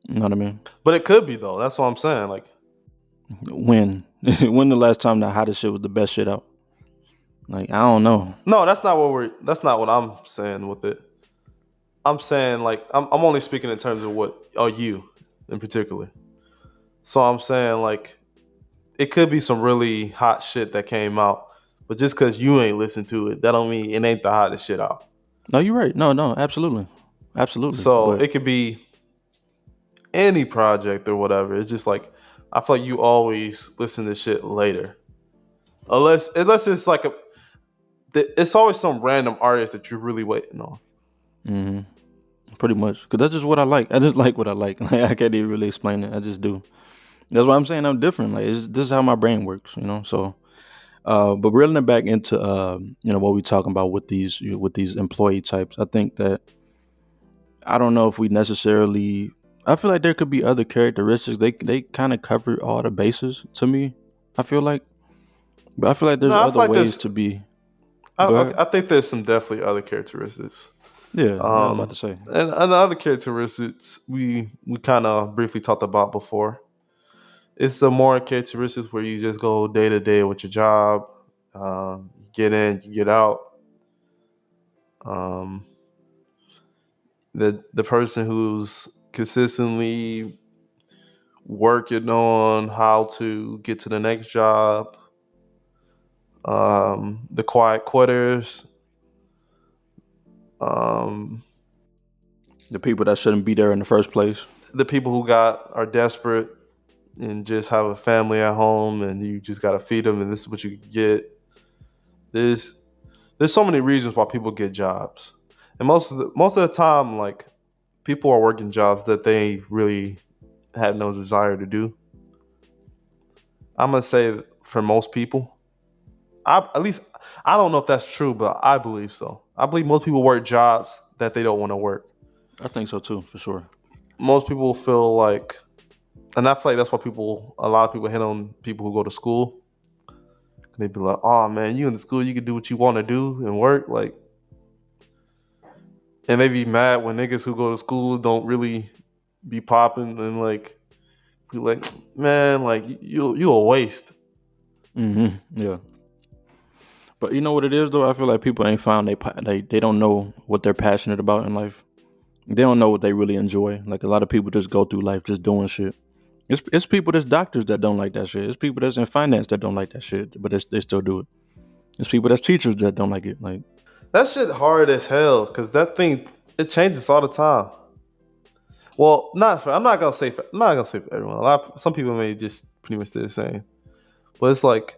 Speaker 1: You know what I mean?
Speaker 2: But it could be though. That's what I'm saying. Like,
Speaker 1: When when the last time the hottest shit was the best shit out? Like I don't know.
Speaker 2: no, that's not what we're. That's not what I'm saying with it. I'm saying like I'm only speaking in terms of what are you in particular. So I'm saying like it could be some really hot shit that came out, but just because you ain't listened to it, that don't mean it ain't the hottest shit out.
Speaker 1: No, you're right. No, no, absolutely, absolutely.
Speaker 2: So
Speaker 1: But
Speaker 2: it could be any project or whatever. It's just like I feel like you always listen to shit later, unless it's like it's always some random artist that you're really waiting on.
Speaker 1: hmm pretty much, because that's just what I like. I just like what I like. Like I can't even really explain it. I just do. That's why I'm saying I'm different. Like this is how my brain works, you know. So, but reeling it back into what we talking about with these employee types, I think that I don't know if we necessarily. I feel like there could be other characteristics. They kind of cover all the bases to me. I feel like, but I feel like
Speaker 2: No,
Speaker 1: there's
Speaker 2: I
Speaker 1: other
Speaker 2: feel like
Speaker 1: ways
Speaker 2: there's.
Speaker 1: to be. Go
Speaker 2: Okay,
Speaker 1: ahead.
Speaker 2: I think there's some definitely other characteristics.
Speaker 1: Yeah, I was about to say.
Speaker 2: And the other characteristics we kind of briefly talked about before. It's the more characteristics where you just go day to day with your job, get in, you get out. Um, the person who's consistently working on how to get to the next job. The quiet quitters. Um,
Speaker 1: The people that shouldn't be there in the first place.
Speaker 2: the people who are desperate and just have a family at home and you just gotta feed them and this is what you get. There's there's so many reasons why people get jobs, and most of the time, like people are working jobs that they really have no desire to do. I'm gonna say for most people, at least I don't know if that's true, but I believe so. I believe most people work jobs that they don't want to work.
Speaker 1: I think so too, for sure.
Speaker 2: Most people feel like, and I feel like that's why a lot of people hit on people who go to school. They be like, "Oh man, you in the school, you can do what you want to do and work." Like, and they be mad when niggas who go to school don't really be popping and like be like, man, like you a waste.
Speaker 1: Yeah. But you know what it is though? I feel like people ain't found they don't know what they're passionate about in life. They don't know what they really enjoy. Like a lot of people just go through life just doing shit. It's people that's doctors that don't like that shit. It's people that's in finance that don't like that shit, but they still do it. It's people that's teachers that don't like it. Like
Speaker 2: That shit hard as hell because that thing it changes all the time. Well, I'm not gonna say I'm not gonna say for everyone. Some people may just pretty much stay the same, but it's like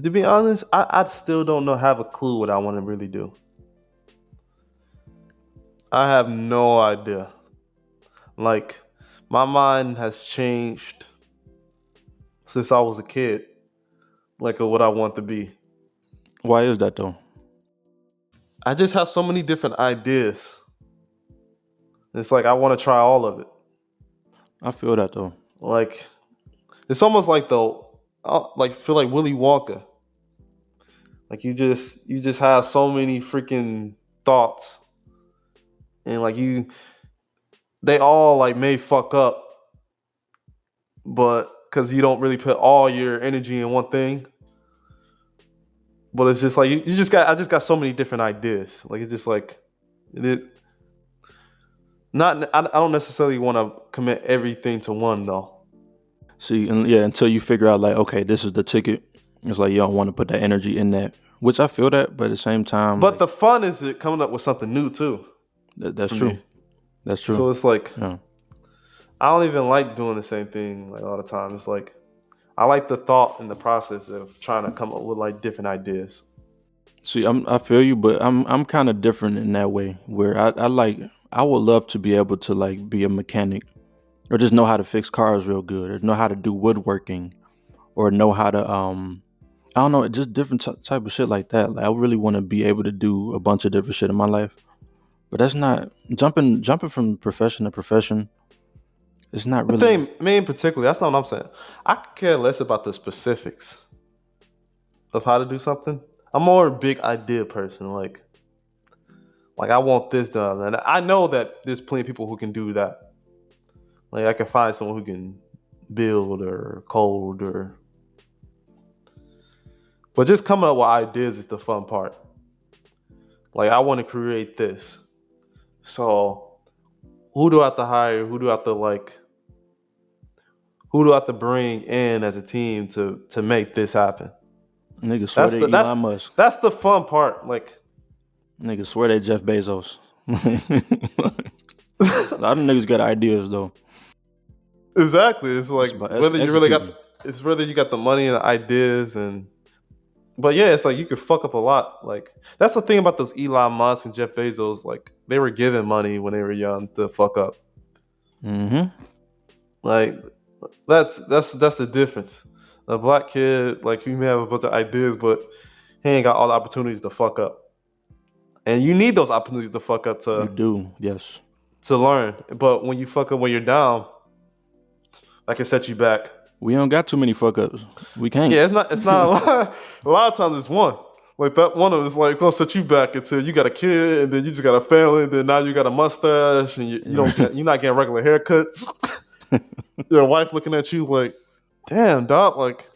Speaker 2: to be honest, I still don't know have a clue what I want to really do. I have no idea. Like my mind has changed since I was a kid, like of what I want to be.
Speaker 1: why is that though?
Speaker 2: I just have so many different ideas. It's like I want to try all of it.
Speaker 1: I feel that though.
Speaker 2: Like it's almost like like feel like Willy Wonka. Like you just have so many freaking thoughts, and like they all like may fuck up, but because you don't really put all your energy in one thing. But it's just like you just got I just got so many different ideas. Like it's just like it is not. I don't necessarily want to commit everything to one though.
Speaker 1: See, and yeah, until you figure out like, okay, this is the ticket. It's like you don't want to put that energy in that, which I feel that, but at the same time,
Speaker 2: But
Speaker 1: like
Speaker 2: the fun is it coming up with something new too
Speaker 1: that's
Speaker 2: for
Speaker 1: true.
Speaker 2: me.
Speaker 1: That's true.
Speaker 2: So it's like
Speaker 1: Yeah.
Speaker 2: I don't even like doing the same thing like all the time. It's like I like the thought and the process of trying to come up with like different ideas.
Speaker 1: See, I feel you, but I'm kind of different in that way. Where I would love to be able to like be a mechanic or just know how to fix cars real good or know how to do woodworking or know how to I don't know, just different type of shit like that. Like I really want to be able to do a bunch of different shit in my life, but that's not jumping from profession to profession. It's not
Speaker 2: The
Speaker 1: really.
Speaker 2: thing, me in particular, that's not what I'm saying. I could care less about the specifics of how to do something. I'm more a big idea person. Like I want this done, and I know that there's plenty of people who can do that. Like I can find someone who can build or code or, but just coming up with ideas is the fun part. Like I want to create this, so who do I have to hire? Who do I have to bring in as a team to make this happen?
Speaker 1: Nigga
Speaker 2: That's
Speaker 1: swear
Speaker 2: the
Speaker 1: to
Speaker 2: that's
Speaker 1: Elon Musk.
Speaker 2: that's the fun part. Like
Speaker 1: Niggas swear they Jeff Bezos. A lot of niggas got ideas though.
Speaker 2: Exactly. It's like
Speaker 1: That's
Speaker 2: whether you really got,
Speaker 1: executing.
Speaker 2: it's whether you got the money and the ideas, and but yeah, it's like you could fuck up a lot. Like that's the thing about those Elon Musk and Jeff Bezos. Like they were given money when they were young to fuck up.
Speaker 1: Mm-hmm.
Speaker 2: Like that's the difference. A black kid, like he may have a bunch of ideas, but he ain't got all the opportunities to fuck up. And you need those opportunities to fuck up
Speaker 1: You do, yes.
Speaker 2: to learn. But when you fuck up when you're down, that can set you back.
Speaker 1: We don't got too many fuck ups. We can't.
Speaker 2: Yeah, it's not a lot. A lot of times it's one. Like that one of them is like gonna set you back until you got a kid and then you just got a family and then now you got a mustache and you don't get, you're not getting regular haircuts. Your wife looking at you like, damn, dog, like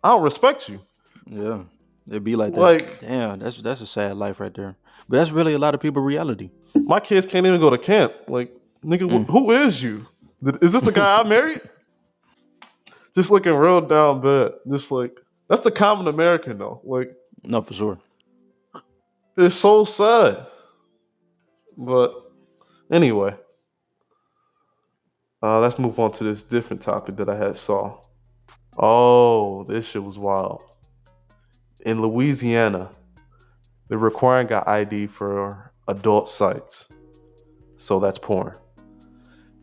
Speaker 2: I don't respect you.
Speaker 1: Yeah, it'd be like that.
Speaker 2: Like
Speaker 1: Damn, that's a sad life right there. But that's really a lot of people reality.
Speaker 2: my kids can't even go to camp. Like, nigga,
Speaker 1: Mm.
Speaker 2: who is you? Is this the guy I married? Just looking real down bad. Just like that's the common American though. Like
Speaker 1: No, for sure.
Speaker 2: it's so sad. But anyway, let's move on to this different topic that I had saw. Oh, this shit was wild. In Louisiana, they're requiring an ID for adult sites. So that's porn.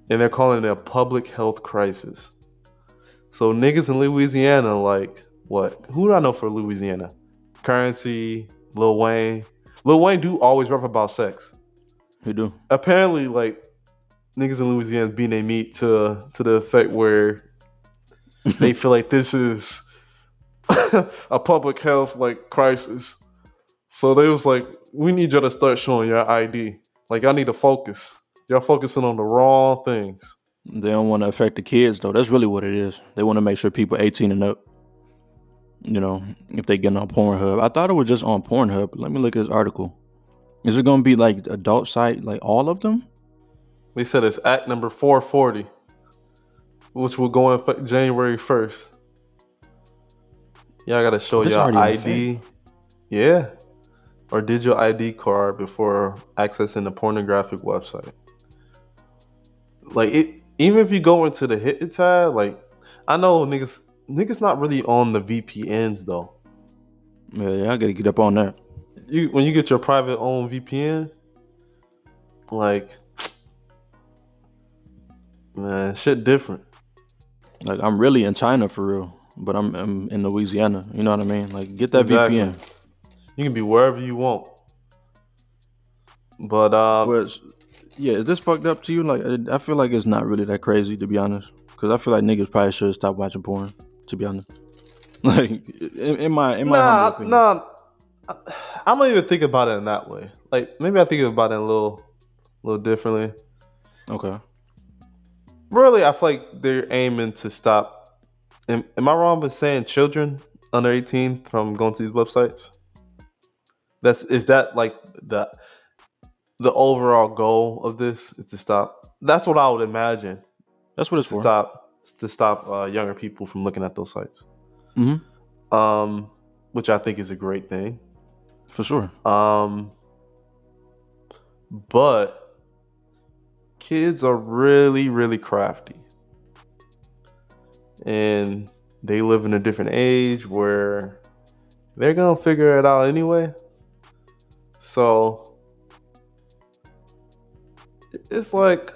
Speaker 2: And they're calling it a public health crisis. So niggas in Louisiana, like, what? Who do I know for Louisiana? Currency, Lil Wayne. Lil Wayne do always rap about sex.
Speaker 1: You do.
Speaker 2: Apparently, like, niggas in Louisiana being they meet to the effect where they feel like this is a public health like crisis. So they was like, we need y'all to start showing your ID. Like y'all need to focus. Y'all focusing on the wrong things.
Speaker 1: They don't want to affect the kids though. That's really what it is. They want to make sure people 18 and up. You know, if they get on Pornhub. I thought it was just on Pornhub. Let me look at this article. Is it gonna be like adult site, like all of them?
Speaker 2: They said it's Act number 440, which will go in January 1st. Y'all gotta show
Speaker 1: Oh, this
Speaker 2: your
Speaker 1: already in effect.
Speaker 2: ID. Yeah. Or digital ID card before accessing the pornographic website. Like it, even if you go into the hit tab, like I know niggas not really on the VPNs though.
Speaker 1: Yeah, I gotta get up on that.
Speaker 2: You when you get your private own VPN, like man, shit different.
Speaker 1: Like I'm really in China for real, but I'm in Louisiana. You know what I mean? Like get that
Speaker 2: Exactly.
Speaker 1: VPN.
Speaker 2: You can be wherever you want. But
Speaker 1: But yeah, is this fucked up to you? Like I feel like it's not really that crazy to be honest, because I feel like niggas probably should stop watching porn. To be honest, like in my humble
Speaker 2: nah,
Speaker 1: opinion.
Speaker 2: nah. I don't even think about it in that way. Like maybe I think about it a little differently.
Speaker 1: Okay.
Speaker 2: Really, I feel like they're aiming to stop. Am I wrong by saying children under 18 from going to these websites? Is that like the the overall goal of this is to stop? That's what I would imagine
Speaker 1: That's what it's
Speaker 2: to
Speaker 1: for.
Speaker 2: stop younger people from looking at those sites.
Speaker 1: Mm-hmm.
Speaker 2: Um, which I think is a great thing.
Speaker 1: For sure.
Speaker 2: Um, but kids are really, really crafty. And they live in a different age where they're going to figure it out anyway. So it's like,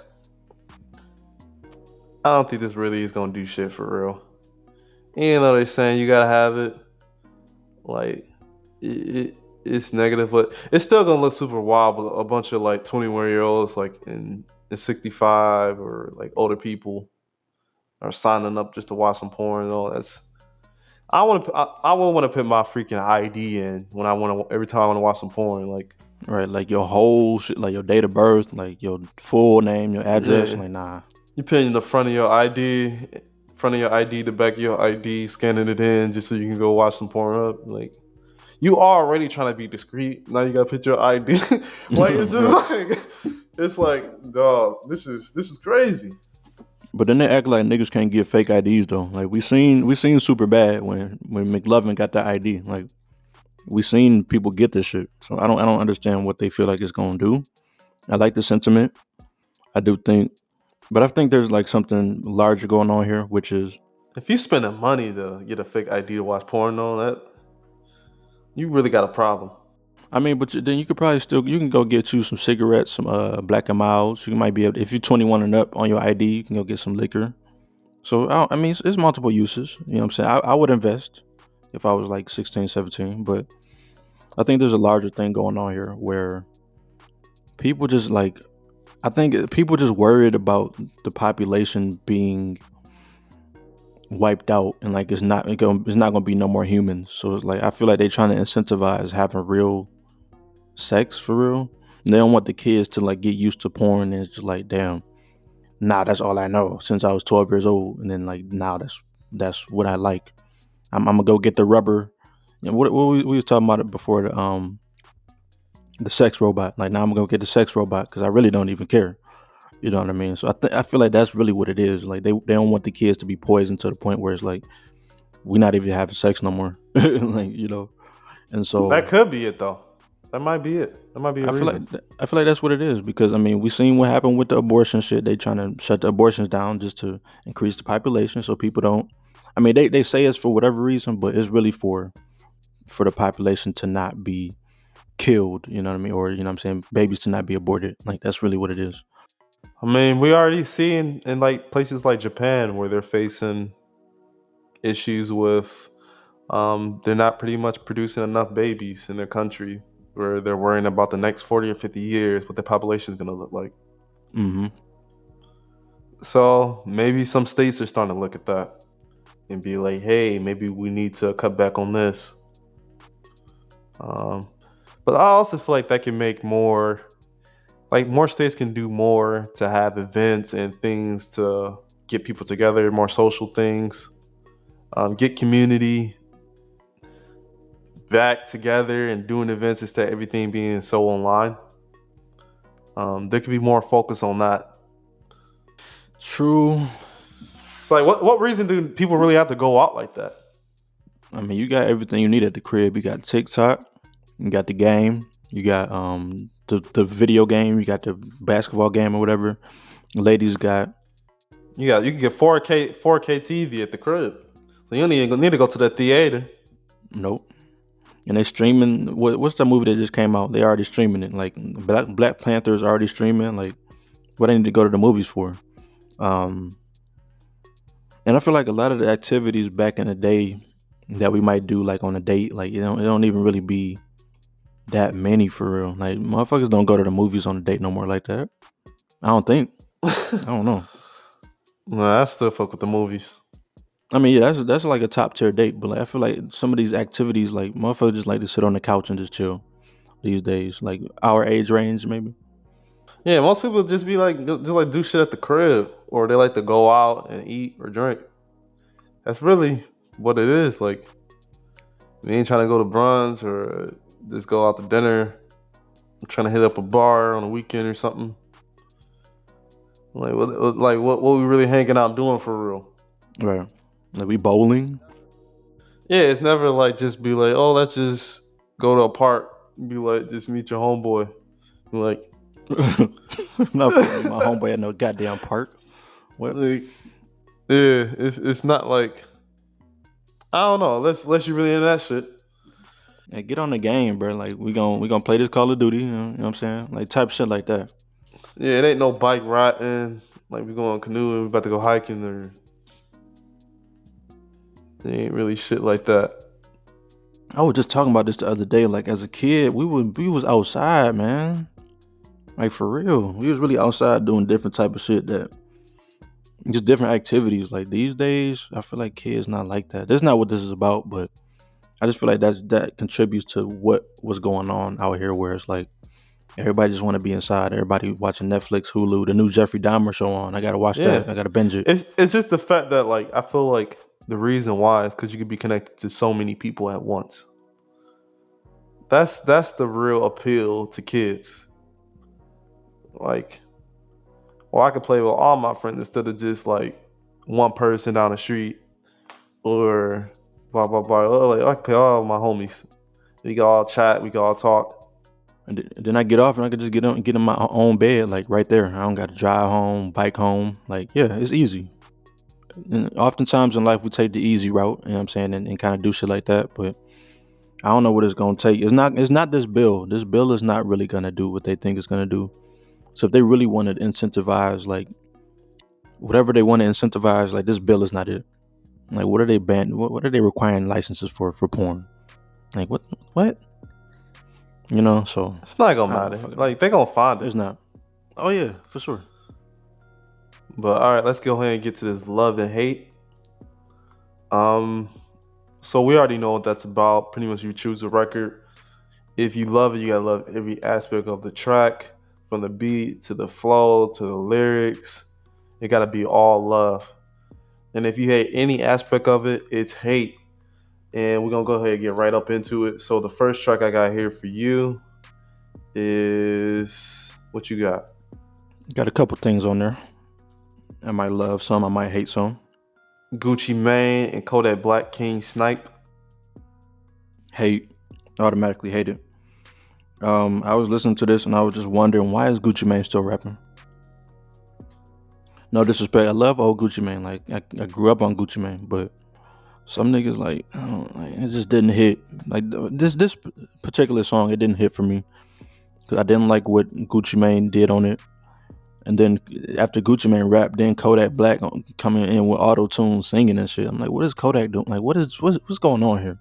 Speaker 2: I don't think this really is going to do shit for real. Even though they're saying you got to have it, like, it's negative, but it's still going to look super wild. But a bunch of like 21-year-olds, like in 65 or like older people are signing up just to watch some porn and all. That's I wouldn't want to put my freaking ID in when I want to every time I want to watch some porn. Like
Speaker 1: Right. Like your whole shit, like your date of birth, like your full name, your address.
Speaker 2: yeah,
Speaker 1: Like nah.
Speaker 2: you put in the front of your ID, front of your ID, the back of your ID, scanning it in just so you can go watch some porn up. Like you already trying to be discreet. Now you gotta put your ID. Like it's just
Speaker 1: Right.
Speaker 2: like it's like dog. This is crazy.
Speaker 1: But then they act like niggas can't get fake IDs though. Like we seen super bad when McLovin got the ID. Like We seen people get this shit, so I don't understand what they feel like it's gonna do. I like the sentiment. I do think, but I think there's like something larger going on here, which is,
Speaker 2: If you spending money to get a fake ID to watch porn, though, that you really got a problem.
Speaker 1: I mean, but then you could probably still you can go get you some cigarettes, some Black and Milds. You might be able, if you're 21 and up on your ID, you can go get some liquor. So I mean, it's multiple uses. You know what I'm saying? I would invest if I was like 16, 17, but I think there's a larger thing going on here where people just like, I think people just worried about the population being wiped out and like it's not gonna be no more humans. So it's like I feel like they're trying to incentivize having real sex for real. And they don't want the kids to like get used to porn and it's just like, damn, nah, that's all I know since I was 12 years old. And then like now that's what I like. I'm gonna go get the rubber. You know, what we was talking about it before, the sex robot. Like now I'm gonna go get the sex robot because I really don't even care. You know what I mean? So I feel like that's really what it is. Like they don't want the kids to be poisoned to the point where it's like we're not even having sex no more. Like, you know. And
Speaker 2: That
Speaker 1: so
Speaker 2: could be it, though. That might be it. That might be a
Speaker 1: I feel like
Speaker 2: reason.
Speaker 1: I feel like that's what it is because I mean we seen what happened with the abortion shit. They trying to shut the abortions down just to increase the population so people don't. I mean they say it's for whatever reason, but it's really for the population to not be killed. You know what I mean? Or you know what I'm saying, babies to not be aborted. Like that's really what it is.
Speaker 2: I mean, we already see in like places like Japan where they're facing issues with they're not pretty much producing enough babies in their country, where they're worrying about the next 40 or 50 years what the population is going to look like.
Speaker 1: Hmm.
Speaker 2: So maybe some states are starting to look at that and be like, hey, maybe we need to cut back on this. Um, but I also feel like that can make more, like more states can do more to have events and things to get people together, more social things, get community back together and doing events instead of everything being so online. There could be more focus on that.
Speaker 1: True.
Speaker 2: It's like, what reason do people really have to go out like that?
Speaker 1: I mean, you got everything you need at the crib. You got TikTok, you got the game, you got the video game, you got the basketball game or whatever. Ladies got
Speaker 2: You can get 4K TV at the crib, so you don't even need to go to the theater.
Speaker 1: nope. And they streaming. What's the movie that just came out? They already streaming it. Like Black Panther's already streaming. Like what I need to go to the movies for. Um, and I feel like a lot of the activities back in the day that we might do like on a date, like it don't even really be that many for real. Like motherfuckers don't go to the movies on a date no more like that. I don't think. I don't know.
Speaker 2: Nah, I still fuck with the movies.
Speaker 1: I mean, yeah, that's like a top tier date, but like I feel like some of these activities, like motherfuckers just like to sit on the couch and just chill these days. Like our age range, maybe.
Speaker 2: Yeah, most people just be like, just like do shit at the crib, or they like to go out and eat or drink. That's really what it is. Like, we ain't trying to go to brunch or just go out to dinner. I'm trying to hit up a bar on a weekend or something. Like what we really hanging out doing for real?
Speaker 1: Right. Like we bowling.
Speaker 2: Yeah, it's never like just be like, oh, let's just go to a park. Be like, just meet your homeboy. Be like,
Speaker 1: Not for me. My homeboy at no goddamn park. What?
Speaker 2: like, yeah, it's not like I don't know. Unless you really in that shit.
Speaker 1: Hey, get on the game, bro. Like we gonna play this Call of Duty. You know what I'm saying? Like type shit like that.
Speaker 2: Yeah, it ain't no bike riding. Like we going canoeing, we about to go hiking, or it ain't really shit like that.
Speaker 1: I was just talking about this the other day. Like as a kid, we was outside, man. Like for real, we was really outside doing different type of shit that just different activities. Like these days, I feel like kids not like that. That's not what this is about, but I just feel like that contributes to what was going on out here, where it's like everybody just want to be inside. Everybody watching Netflix, Hulu, the new Jeffrey Dahmer show on. I gotta watch
Speaker 2: Yeah,
Speaker 1: that. I gotta binge it.
Speaker 2: it's just the fact that like I feel like the reason why is because you could be connected to so many people at once. That's the real appeal to kids. Like, or I could play with all my friends instead of just like one person down the street or blah blah blah. Like I could play all my homies We can all chat. We can all talk.
Speaker 1: And then I get off and I can just get in my own bed, like right there. I don't got to drive home, bike home. Like, yeah, it's easy. And oftentimes in life we take the easy route, you know what I'm saying, and kind of do shit like that. But I don't know what it's gonna take. It's not this bill. This bill is not really gonna do what they think it's gonna do. So if they really want to incentivize, like whatever they want to incentivize, like this bill is not it. Like what are they ban? What are they requiring licenses for porn? Like what? So
Speaker 2: It's not gonna
Speaker 1: I don't know.
Speaker 2: matter.
Speaker 1: Fuck it.
Speaker 2: Like they gonna find it.
Speaker 1: It's not. Oh yeah, for sure.
Speaker 2: But all right, let's go ahead and get to this love and hate. Um, so we already know what that's about. Pretty much, you choose a record. If you love it, you gotta love every aspect of the track, from the beat to the flow to the lyrics. It gotta be all love. And if you hate any aspect of it, it's hate. And we're gonna go ahead and get right up into it. So the first track I got here for you is what you got?
Speaker 1: Got a couple things on there. I might love some. I might hate some.
Speaker 2: Gucci Mane and Kodak Black King Snipe.
Speaker 1: Hate. Automatically hate it. I was listening to this and I was just wondering, why is Gucci Mane still rapping? No disrespect. I love old Gucci Mane. Like I grew up on Gucci Mane, but some niggas like, I don't, like it just didn't hit. Like this particular song, it didn't hit for me because I didn't like what Gucci Mane did on it. And then after Gucci Mane rap, then Kodak Black coming in with auto tune singing and shit. I'm like, what is Kodak doing? Like, what's going on here?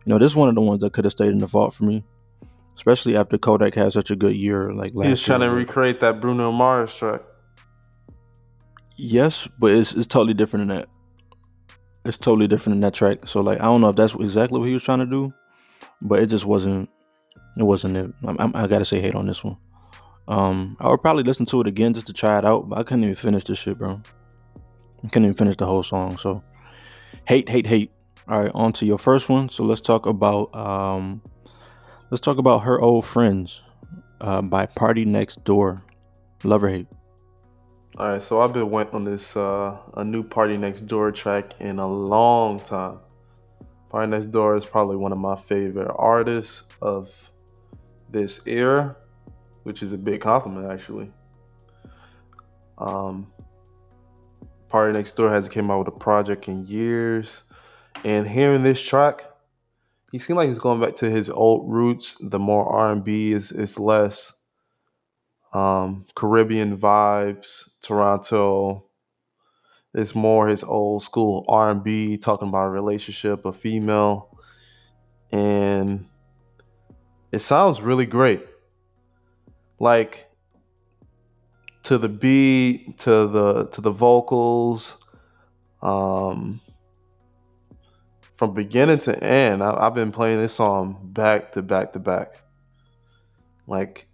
Speaker 1: This is one of the ones that could have stayed in the vault for me, especially after Kodak had such a good year like
Speaker 2: He was
Speaker 1: last
Speaker 2: trying
Speaker 1: year.
Speaker 2: to
Speaker 1: But
Speaker 2: recreate that Bruno Mars track.
Speaker 1: yes, but it's totally different than that. It's totally different than that track. So like, I don't know if that's exactly what he was trying to do, but it just wasn't. It wasn't it. I gotta say hate on this one. I would probably listen to it again just to try it out, but I couldn't even finish this shit, bro. I couldn't even finish the whole song. So hate, hate, hate. All right, on to your first one. So let's talk about Her Old Friends by Party Next Door. Love or hate?
Speaker 2: All right, so I've been waiting on this a new Party Next Door track in a long time. Party Next Door is probably one of my favorite artists of this era, which is a big compliment actually. Um, Party Next Door hasn't came out with a project in years, and hearing this track, he seemed like he's going back to his old roots. The more R&B is less Caribbean vibes. Toronto, it's more his old school R&B, talking about a relationship, a female, and it sounds really great. Like to the beat, to the vocals, um, from beginning to end. I've been playing this song back to back to back. Like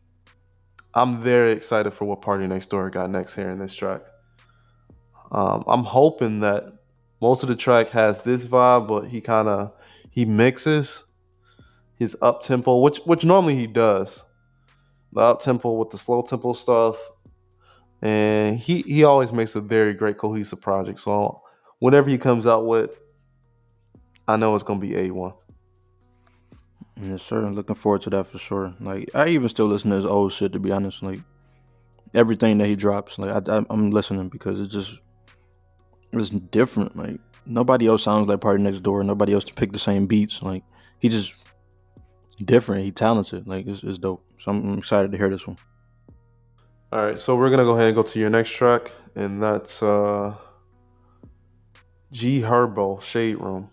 Speaker 2: I'm very excited for what Party Next Door got next here in this track. I'm hoping that most of the track has this vibe, but he mixes his up tempo, which normally he does, the up tempo with the slow tempo stuff, and he always makes a very great cohesive project. So whatever he comes out with, I know it's gonna be A1.
Speaker 1: Yes, sir. Looking forward to that for sure. Like I even still listen to his old shit, to be honest. Like everything that he drops, like I'm listening because it's different. Like nobody else sounds like Party Next Door. Nobody else to pick the same beats. Like he just different. He talented. Like it's dope. So I'm excited to hear this one.
Speaker 2: All right, so we're gonna go ahead and go to your next track, and that's G Herbo Shade Room.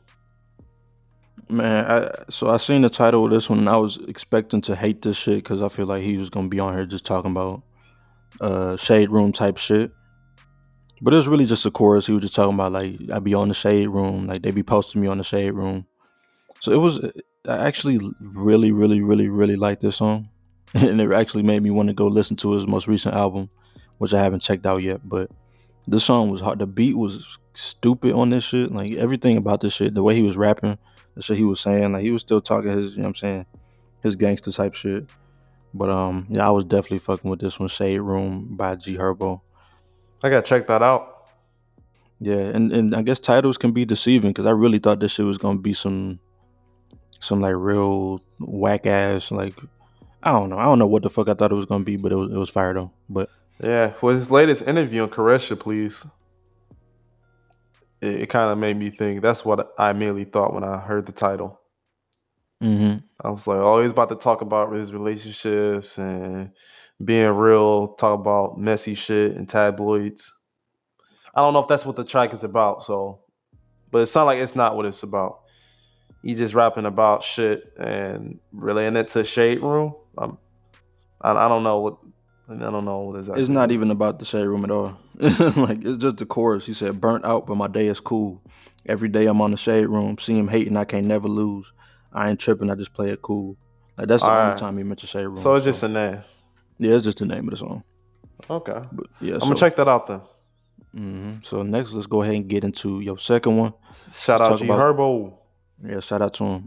Speaker 1: Man, I seen the title of this one and I was expecting to hate this shit because I feel like he was gonna be on here just talking about shade room type shit. But it was really just a chorus. He was just talking about like I be on the shade room, like they be posting me on the shade room. So it was I actually really, really, really, really like this song, and it actually made me want to go listen to his most recent album, which I haven't checked out yet. But this song was hard. The beat was stupid on this shit. Like everything about this shit, the way he was rapping, the shit he was saying, like he was still talking his, you know what I'm saying, his gangster type shit. But yeah, I was definitely fucking with this one, Shade Room by G Herbo.
Speaker 2: I gotta check that out.
Speaker 1: Yeah, and I guess titles can be deceiving because I really thought this shit was gonna be some some like real whack ass like I don't know what the fuck I thought it was gonna be, but it was fire though. But
Speaker 2: Yeah, for his latest interview on Caresha, please, it kind of made me think. That's what I immediately thought when I heard the title.
Speaker 1: hmm
Speaker 2: I was like, oh, he's about to talk about his relationships and being real, talk about messy shit and tabloids. I don't know if that's what the track is about, so, but it sounds like it's not what it's about. He just rapping about shit and relating it to Shade Room. I don't know what
Speaker 1: it's
Speaker 2: exactly it
Speaker 1: not
Speaker 2: is.
Speaker 1: even about the shade room at all. Like it's just the chorus. He said, "Burnt out, but my day is cool. Every day I'm on the shade room. See him hating, I can't never lose. I ain't tripping. I just play it cool." Like that's
Speaker 2: All
Speaker 1: the only
Speaker 2: right,
Speaker 1: time he mentioned shade
Speaker 2: so
Speaker 1: room.
Speaker 2: it's just
Speaker 1: So
Speaker 2: a name.
Speaker 1: yeah, it's just the name of the song.
Speaker 2: Okay,
Speaker 1: But yeah,
Speaker 2: I'm gonna
Speaker 1: so
Speaker 2: check that out then.
Speaker 1: so next let's go ahead and get into your second one.
Speaker 2: Shout
Speaker 1: Let's
Speaker 2: out
Speaker 1: talk
Speaker 2: G
Speaker 1: about
Speaker 2: Herbo.
Speaker 1: yeah, shout out to him.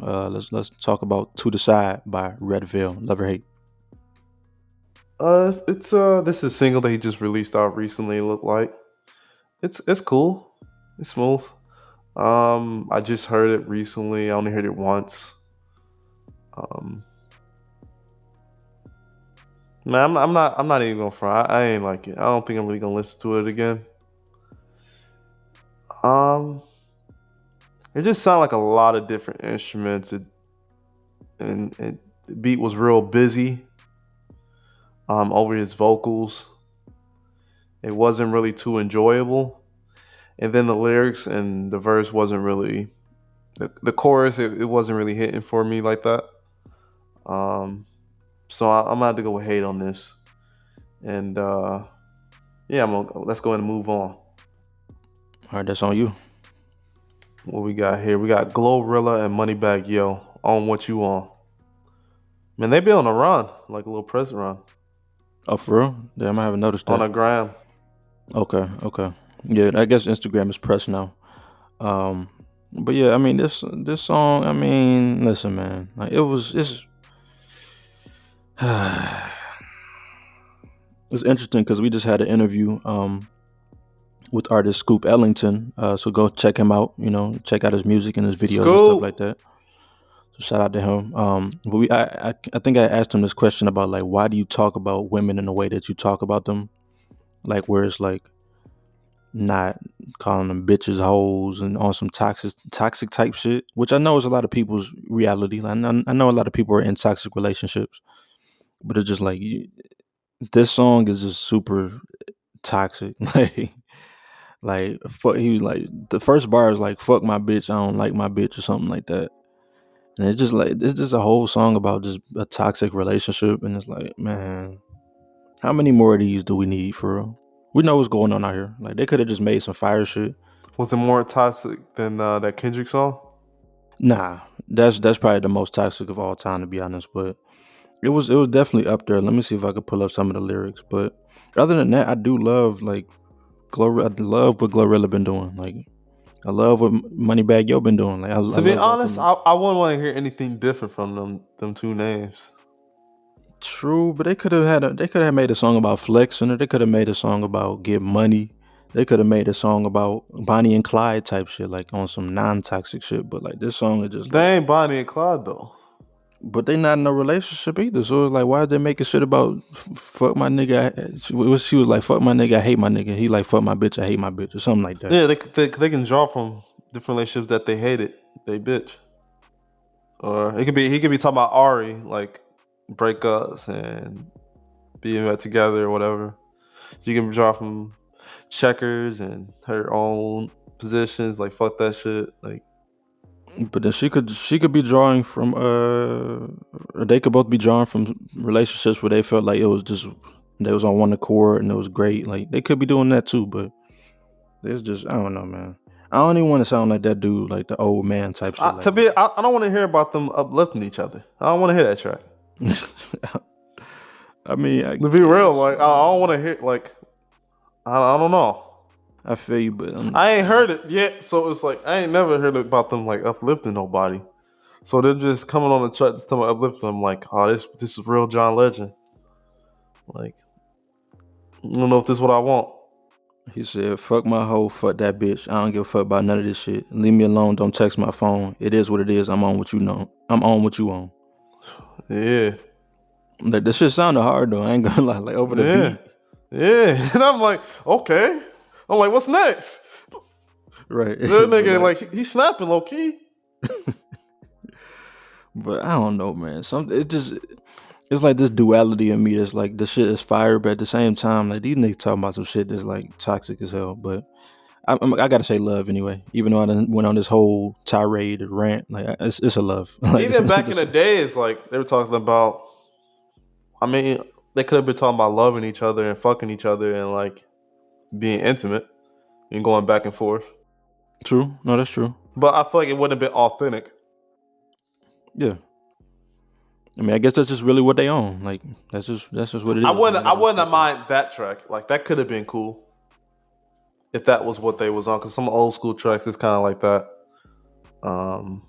Speaker 1: Let's talk about "To the Side" by Redville. Love or hate.
Speaker 2: It's this is a single that he just released out recently. It looked like it's cool. It's smooth. I just heard it recently. I only heard it once. Um, man, I'm not even gonna front. I ain't like it. I don't think I'm really gonna listen to it again. Um, it just sounded like a lot of different instruments. The beat was real busy. Over his vocals, it wasn't really too enjoyable. And then the lyrics and the verse wasn't really the chorus. It wasn't really hitting for me like that. Um, so I'm gonna have to go with hate on this. And yeah, let's go ahead and move on.
Speaker 1: All right, that's on you.
Speaker 2: What we got here? We got Glorilla and Moneybag Yo on What You On. Man, they be on a run, like a little press run
Speaker 1: Oh, for real? Damn, I haven't noticed
Speaker 2: on
Speaker 1: that.
Speaker 2: a gram.
Speaker 1: Okay, okay. Yeah, I guess Instagram is press now. Um, but yeah, I mean this song. I mean, listen, man, like it's interesting because we just had an interview with artist Scoop Ellington. So go check him out. You know, check out his music and his videos and stuff
Speaker 2: Scoop.
Speaker 1: like that. So shout out to him. But I think I asked him this question about like why do you talk about women in the way that you talk about them, like where it's like not calling them bitches, hoes, and on some toxic type shit, which I know is a lot of people's reality. I know a lot of people are in toxic relationships, but it's just like this song is just super toxic. Like fuck, he was like the first bar is like fuck my bitch, I don't like my bitch or something like that, and it's just a whole song about just a toxic relationship, and it's like man, how many more of these do we need for real? We know what's going on out here. Like they could have just made some fire shit.
Speaker 2: Was it more toxic than that Kendrick song?
Speaker 1: Nah, that's probably the most toxic of all time, to be honest. But it was definitely up there. Let me see if I could pull up some of the lyrics. But other than that, I do love like I love what Glorilla been doing. Like I love what Moneybag Yo been doing. Like I
Speaker 2: To be
Speaker 1: love both of
Speaker 2: honest,
Speaker 1: them.
Speaker 2: I wouldn't want to hear anything different from them two names.
Speaker 1: True, but they could have made a song about flexing, or they could have made a song about get money. They could have made a song about Bonnie and Clyde type shit, like on some non-toxic shit. But like this song is just like
Speaker 2: They ain't Bonnie and Clyde though.
Speaker 1: but they not in a relationship either. So it's like, why they making shit about fuck my nigga? She was like, fuck my nigga, I hate my nigga. He like, fuck my bitch, I hate my bitch, or something like that.
Speaker 2: Yeah, they can draw from different relationships that they hated. They bitch. Or it could be he could be talking about Ari, like breakups and being back together or whatever. So you can draw from checkers and her own positions, like fuck that shit. Like
Speaker 1: But then she could be drawing from or they could both be drawing from relationships where they felt like it was just they was on one accord and it was great. Like they could be doing that too, but there's just I don't know, man. I don't even want to sound like that dude, like the old man type shit.
Speaker 2: to be, I don't want to hear about them uplifting each other. I don't want to hear that track.
Speaker 1: I mean, I
Speaker 2: To be real,
Speaker 1: guess
Speaker 2: like I don't want to hear like I don't know.
Speaker 1: I feel you, but
Speaker 2: I ain't heard it yet, so it's like I ain't never heard about them like uplifting nobody. So they're just coming on the track to tell me uplifting. I'm like, oh, this is real John Legend. Like I don't know if this is what I want.
Speaker 1: He said, "Fuck my hoe, fuck that bitch. I don't give a fuck about none of this shit. Leave me alone. Don't text my phone. It is what it is. I'm on what you know. I'm on what you on."
Speaker 2: Yeah,
Speaker 1: Like this shit sounded hard though. I ain't gonna lie. Like over the
Speaker 2: yeah,
Speaker 1: beat,
Speaker 2: yeah. And I'm like, okay. I'm like, what's next?
Speaker 1: right?
Speaker 2: That
Speaker 1: but
Speaker 2: nigga,
Speaker 1: like,
Speaker 2: like, he's snapping low key.
Speaker 1: but I don't know, man. Some it just it's like this duality in me. That's like the shit is fire, but at the same time, like these niggas talking about some shit that's like toxic as hell. But I gotta say love anyway. Even though I done went on this whole tirade and rant, like it's a love. Like
Speaker 2: Even back in
Speaker 1: this,
Speaker 2: the days, like, they were talking about, I mean, they could have been talking about loving each other and fucking each other and, like, being intimate and going back and forth.
Speaker 1: true. No, that's true.
Speaker 2: But I feel like it wouldn't have been authentic.
Speaker 1: Yeah. I mean, I guess that's just really what they own. Like that's just what it
Speaker 2: I
Speaker 1: is, and I
Speaker 2: wouldn't I
Speaker 1: gotta
Speaker 2: wouldn't have
Speaker 1: respect that.
Speaker 2: mind that track. Like, that could have been cool if that was what they was on. Because some old school tracks is kind of like that. Um,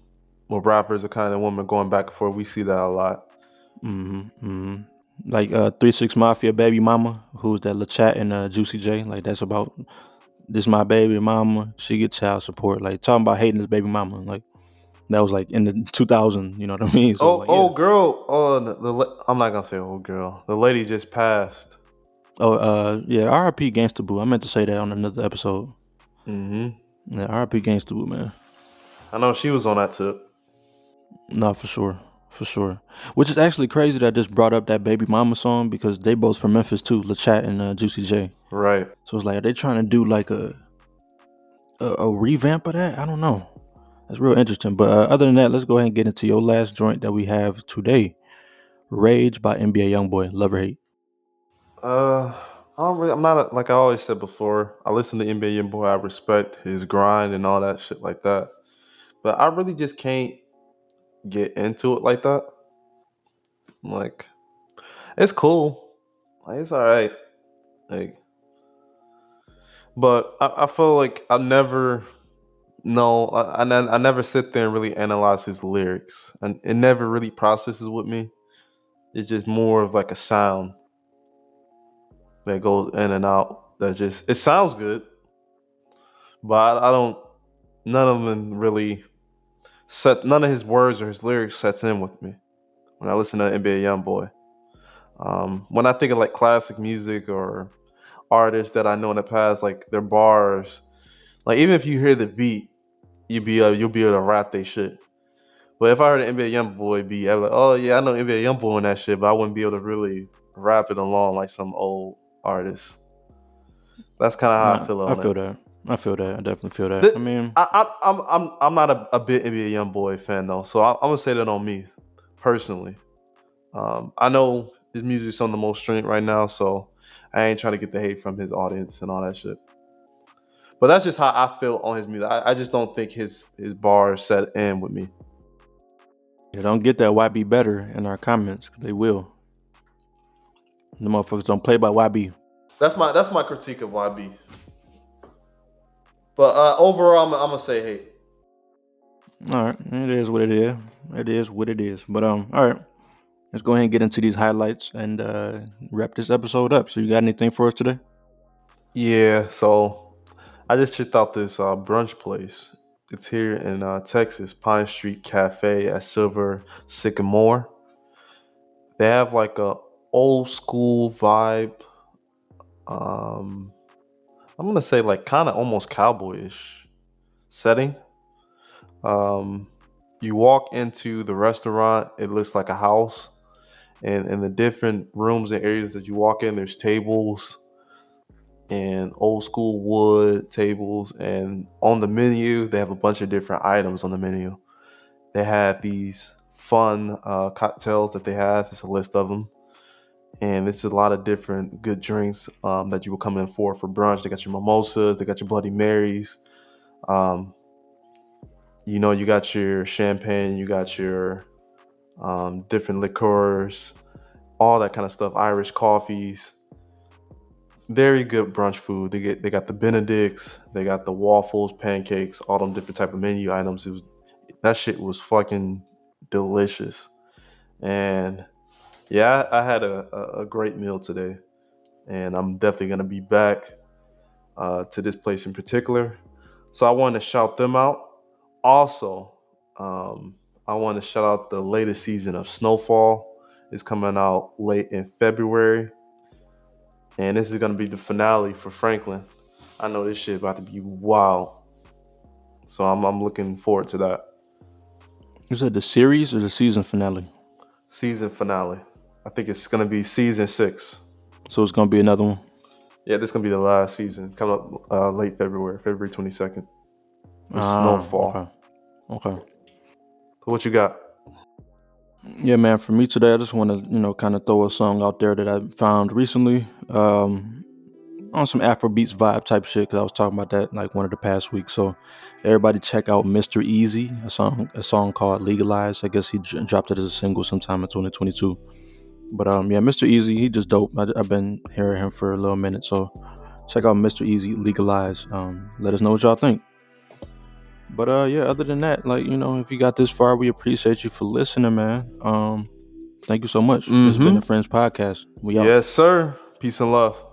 Speaker 2: where rappers are kind of women going back and forth. We see that a lot.
Speaker 1: Like 3 6 Mafia Baby Mama, who's that LaChat and Juicy J. Like that's about this my baby mama. She get child support. Like talking about hating his baby mama. Like that was like in the 2000. You know what I mean? So
Speaker 2: Oh,
Speaker 1: like yeah.
Speaker 2: old girl. Oh, I'm not gonna say old girl. The lady just passed.
Speaker 1: Oh yeah. R.I.P. Gangsta Boo. I meant to say that on another episode.
Speaker 2: Hmm.
Speaker 1: Yeah, R.I.P. Gangsta Boo, man.
Speaker 2: I know she was on that tip.
Speaker 1: No, for sure. For sure. Which is actually crazy that I just brought up that Baby Mama song because they both from Memphis too, LaChat and Juicy J.
Speaker 2: Right.
Speaker 1: So it's like, are they trying to do like a revamp of that? I don't know. That's real interesting. But other than that, let's go ahead and get into your last joint that we have today. Rage by NBA Youngboy. Love or hate?
Speaker 2: Uh, I don't really. I'm not like I always said before. I listen to NBA Boy. I respect his grind and all that shit like that. But I really just can't get into it like that. Like, it's cool. Like, it's all right. Like, but I feel like I never no. I never sit there and really analyze his lyrics, and it never really processes with me. It's just more of like a sound that goes in and out. That just it sounds good, but I don't. None of them really set. None of his words or his lyrics sets in with me when I listen to NBA YoungBoy. When I think of like classic music or artists that I know in the past, like their bars, like even if you hear the beat, you'll be able to rap they shit. But if I heard an NBA YoungBoy beat, I'd be like, oh yeah, I know NBA YoungBoy on that shit, but I wouldn't be able to really rap it along like some old artists. That's kind of how I
Speaker 1: Nah,
Speaker 2: feel
Speaker 1: I
Speaker 2: on it.
Speaker 1: feel that. I feel that. I definitely feel that.
Speaker 2: Th-
Speaker 1: I mean,
Speaker 2: I'm not a big NBA YoungBoy fan though, so I'm gonna say that on me personally. I know his music's on the most streamed right now, so I ain't trying to get the hate from his audience and all that shit. But that's just how I feel on his music. I just don't think his bars set in with me.
Speaker 1: you don't get that YB better in our comments 'cause they will. The motherfuckers don't play by YB.
Speaker 2: That's my critique of YB. But overall, I'm gonna say hate.
Speaker 1: All right, it is what it is. It is what it is. But all right, let's go ahead and get into these highlights and wrap this episode up. So you got anything for us today?
Speaker 2: Yeah, so I just checked out this brunch place. It's here in Texas, Pine Street Cafe at Silver Sycamore. They have like a old school vibe. Um, I'm gonna say like kind of almost cowboyish setting. Um, you walk into the restaurant, it looks like a house, and in the different rooms and areas that you walk in, there's tables and old school wood tables, and on the menu they have a bunch of different items on the menu. They have these fun cocktails that they have. It's a list of them, and it's a lot of different good drinks that you will come in for brunch. They got your mimosas, they got your Bloody Marys. Um, you got your champagne, you got your different liqueurs, all that kind of stuff. Irish coffees. Very good brunch food. They got the Benedicts, they got the waffles, pancakes, all them different type of menu items. That shit was fucking delicious. And yeah, I had a great meal today, and I'm definitely gonna be back. to this place in particular. So I want to shout them out. Also, I want to shout out the latest season of Snowfall. It's coming out late in February. And this is going to be the finale for Franklin. I know this shit about to be wild. So I'm looking forward to that.
Speaker 1: You said the series or the season finale?
Speaker 2: Season finale. I think it's going to be season 6.
Speaker 1: So it's gonna be another one.
Speaker 2: Yeah, this is going to be the last season. Coming up late February 22nd. For Snowfall.
Speaker 1: Okay.
Speaker 2: So what you got?
Speaker 1: Yeah, man. For me today, I just want to kind of throw a song out there that I found recently. On some Afrobeats vibe type shit, because I was talking about that like one of the past weeks. So everybody check out Mr. Eazi, a song called Legalize. I guess he dropped it as a single sometime in 2022. But yeah, Mr. Eazi, he just dope. I've been hearing him for a little minute, so check out Mr. Eazi, Legalize. Let us know what y'all think. But yeah, other than that, like, if you got this far, we appreciate you for listening, man. Thank you so much. This has been the Friends Podcast. We out.
Speaker 2: Yes, sir. Peace and love.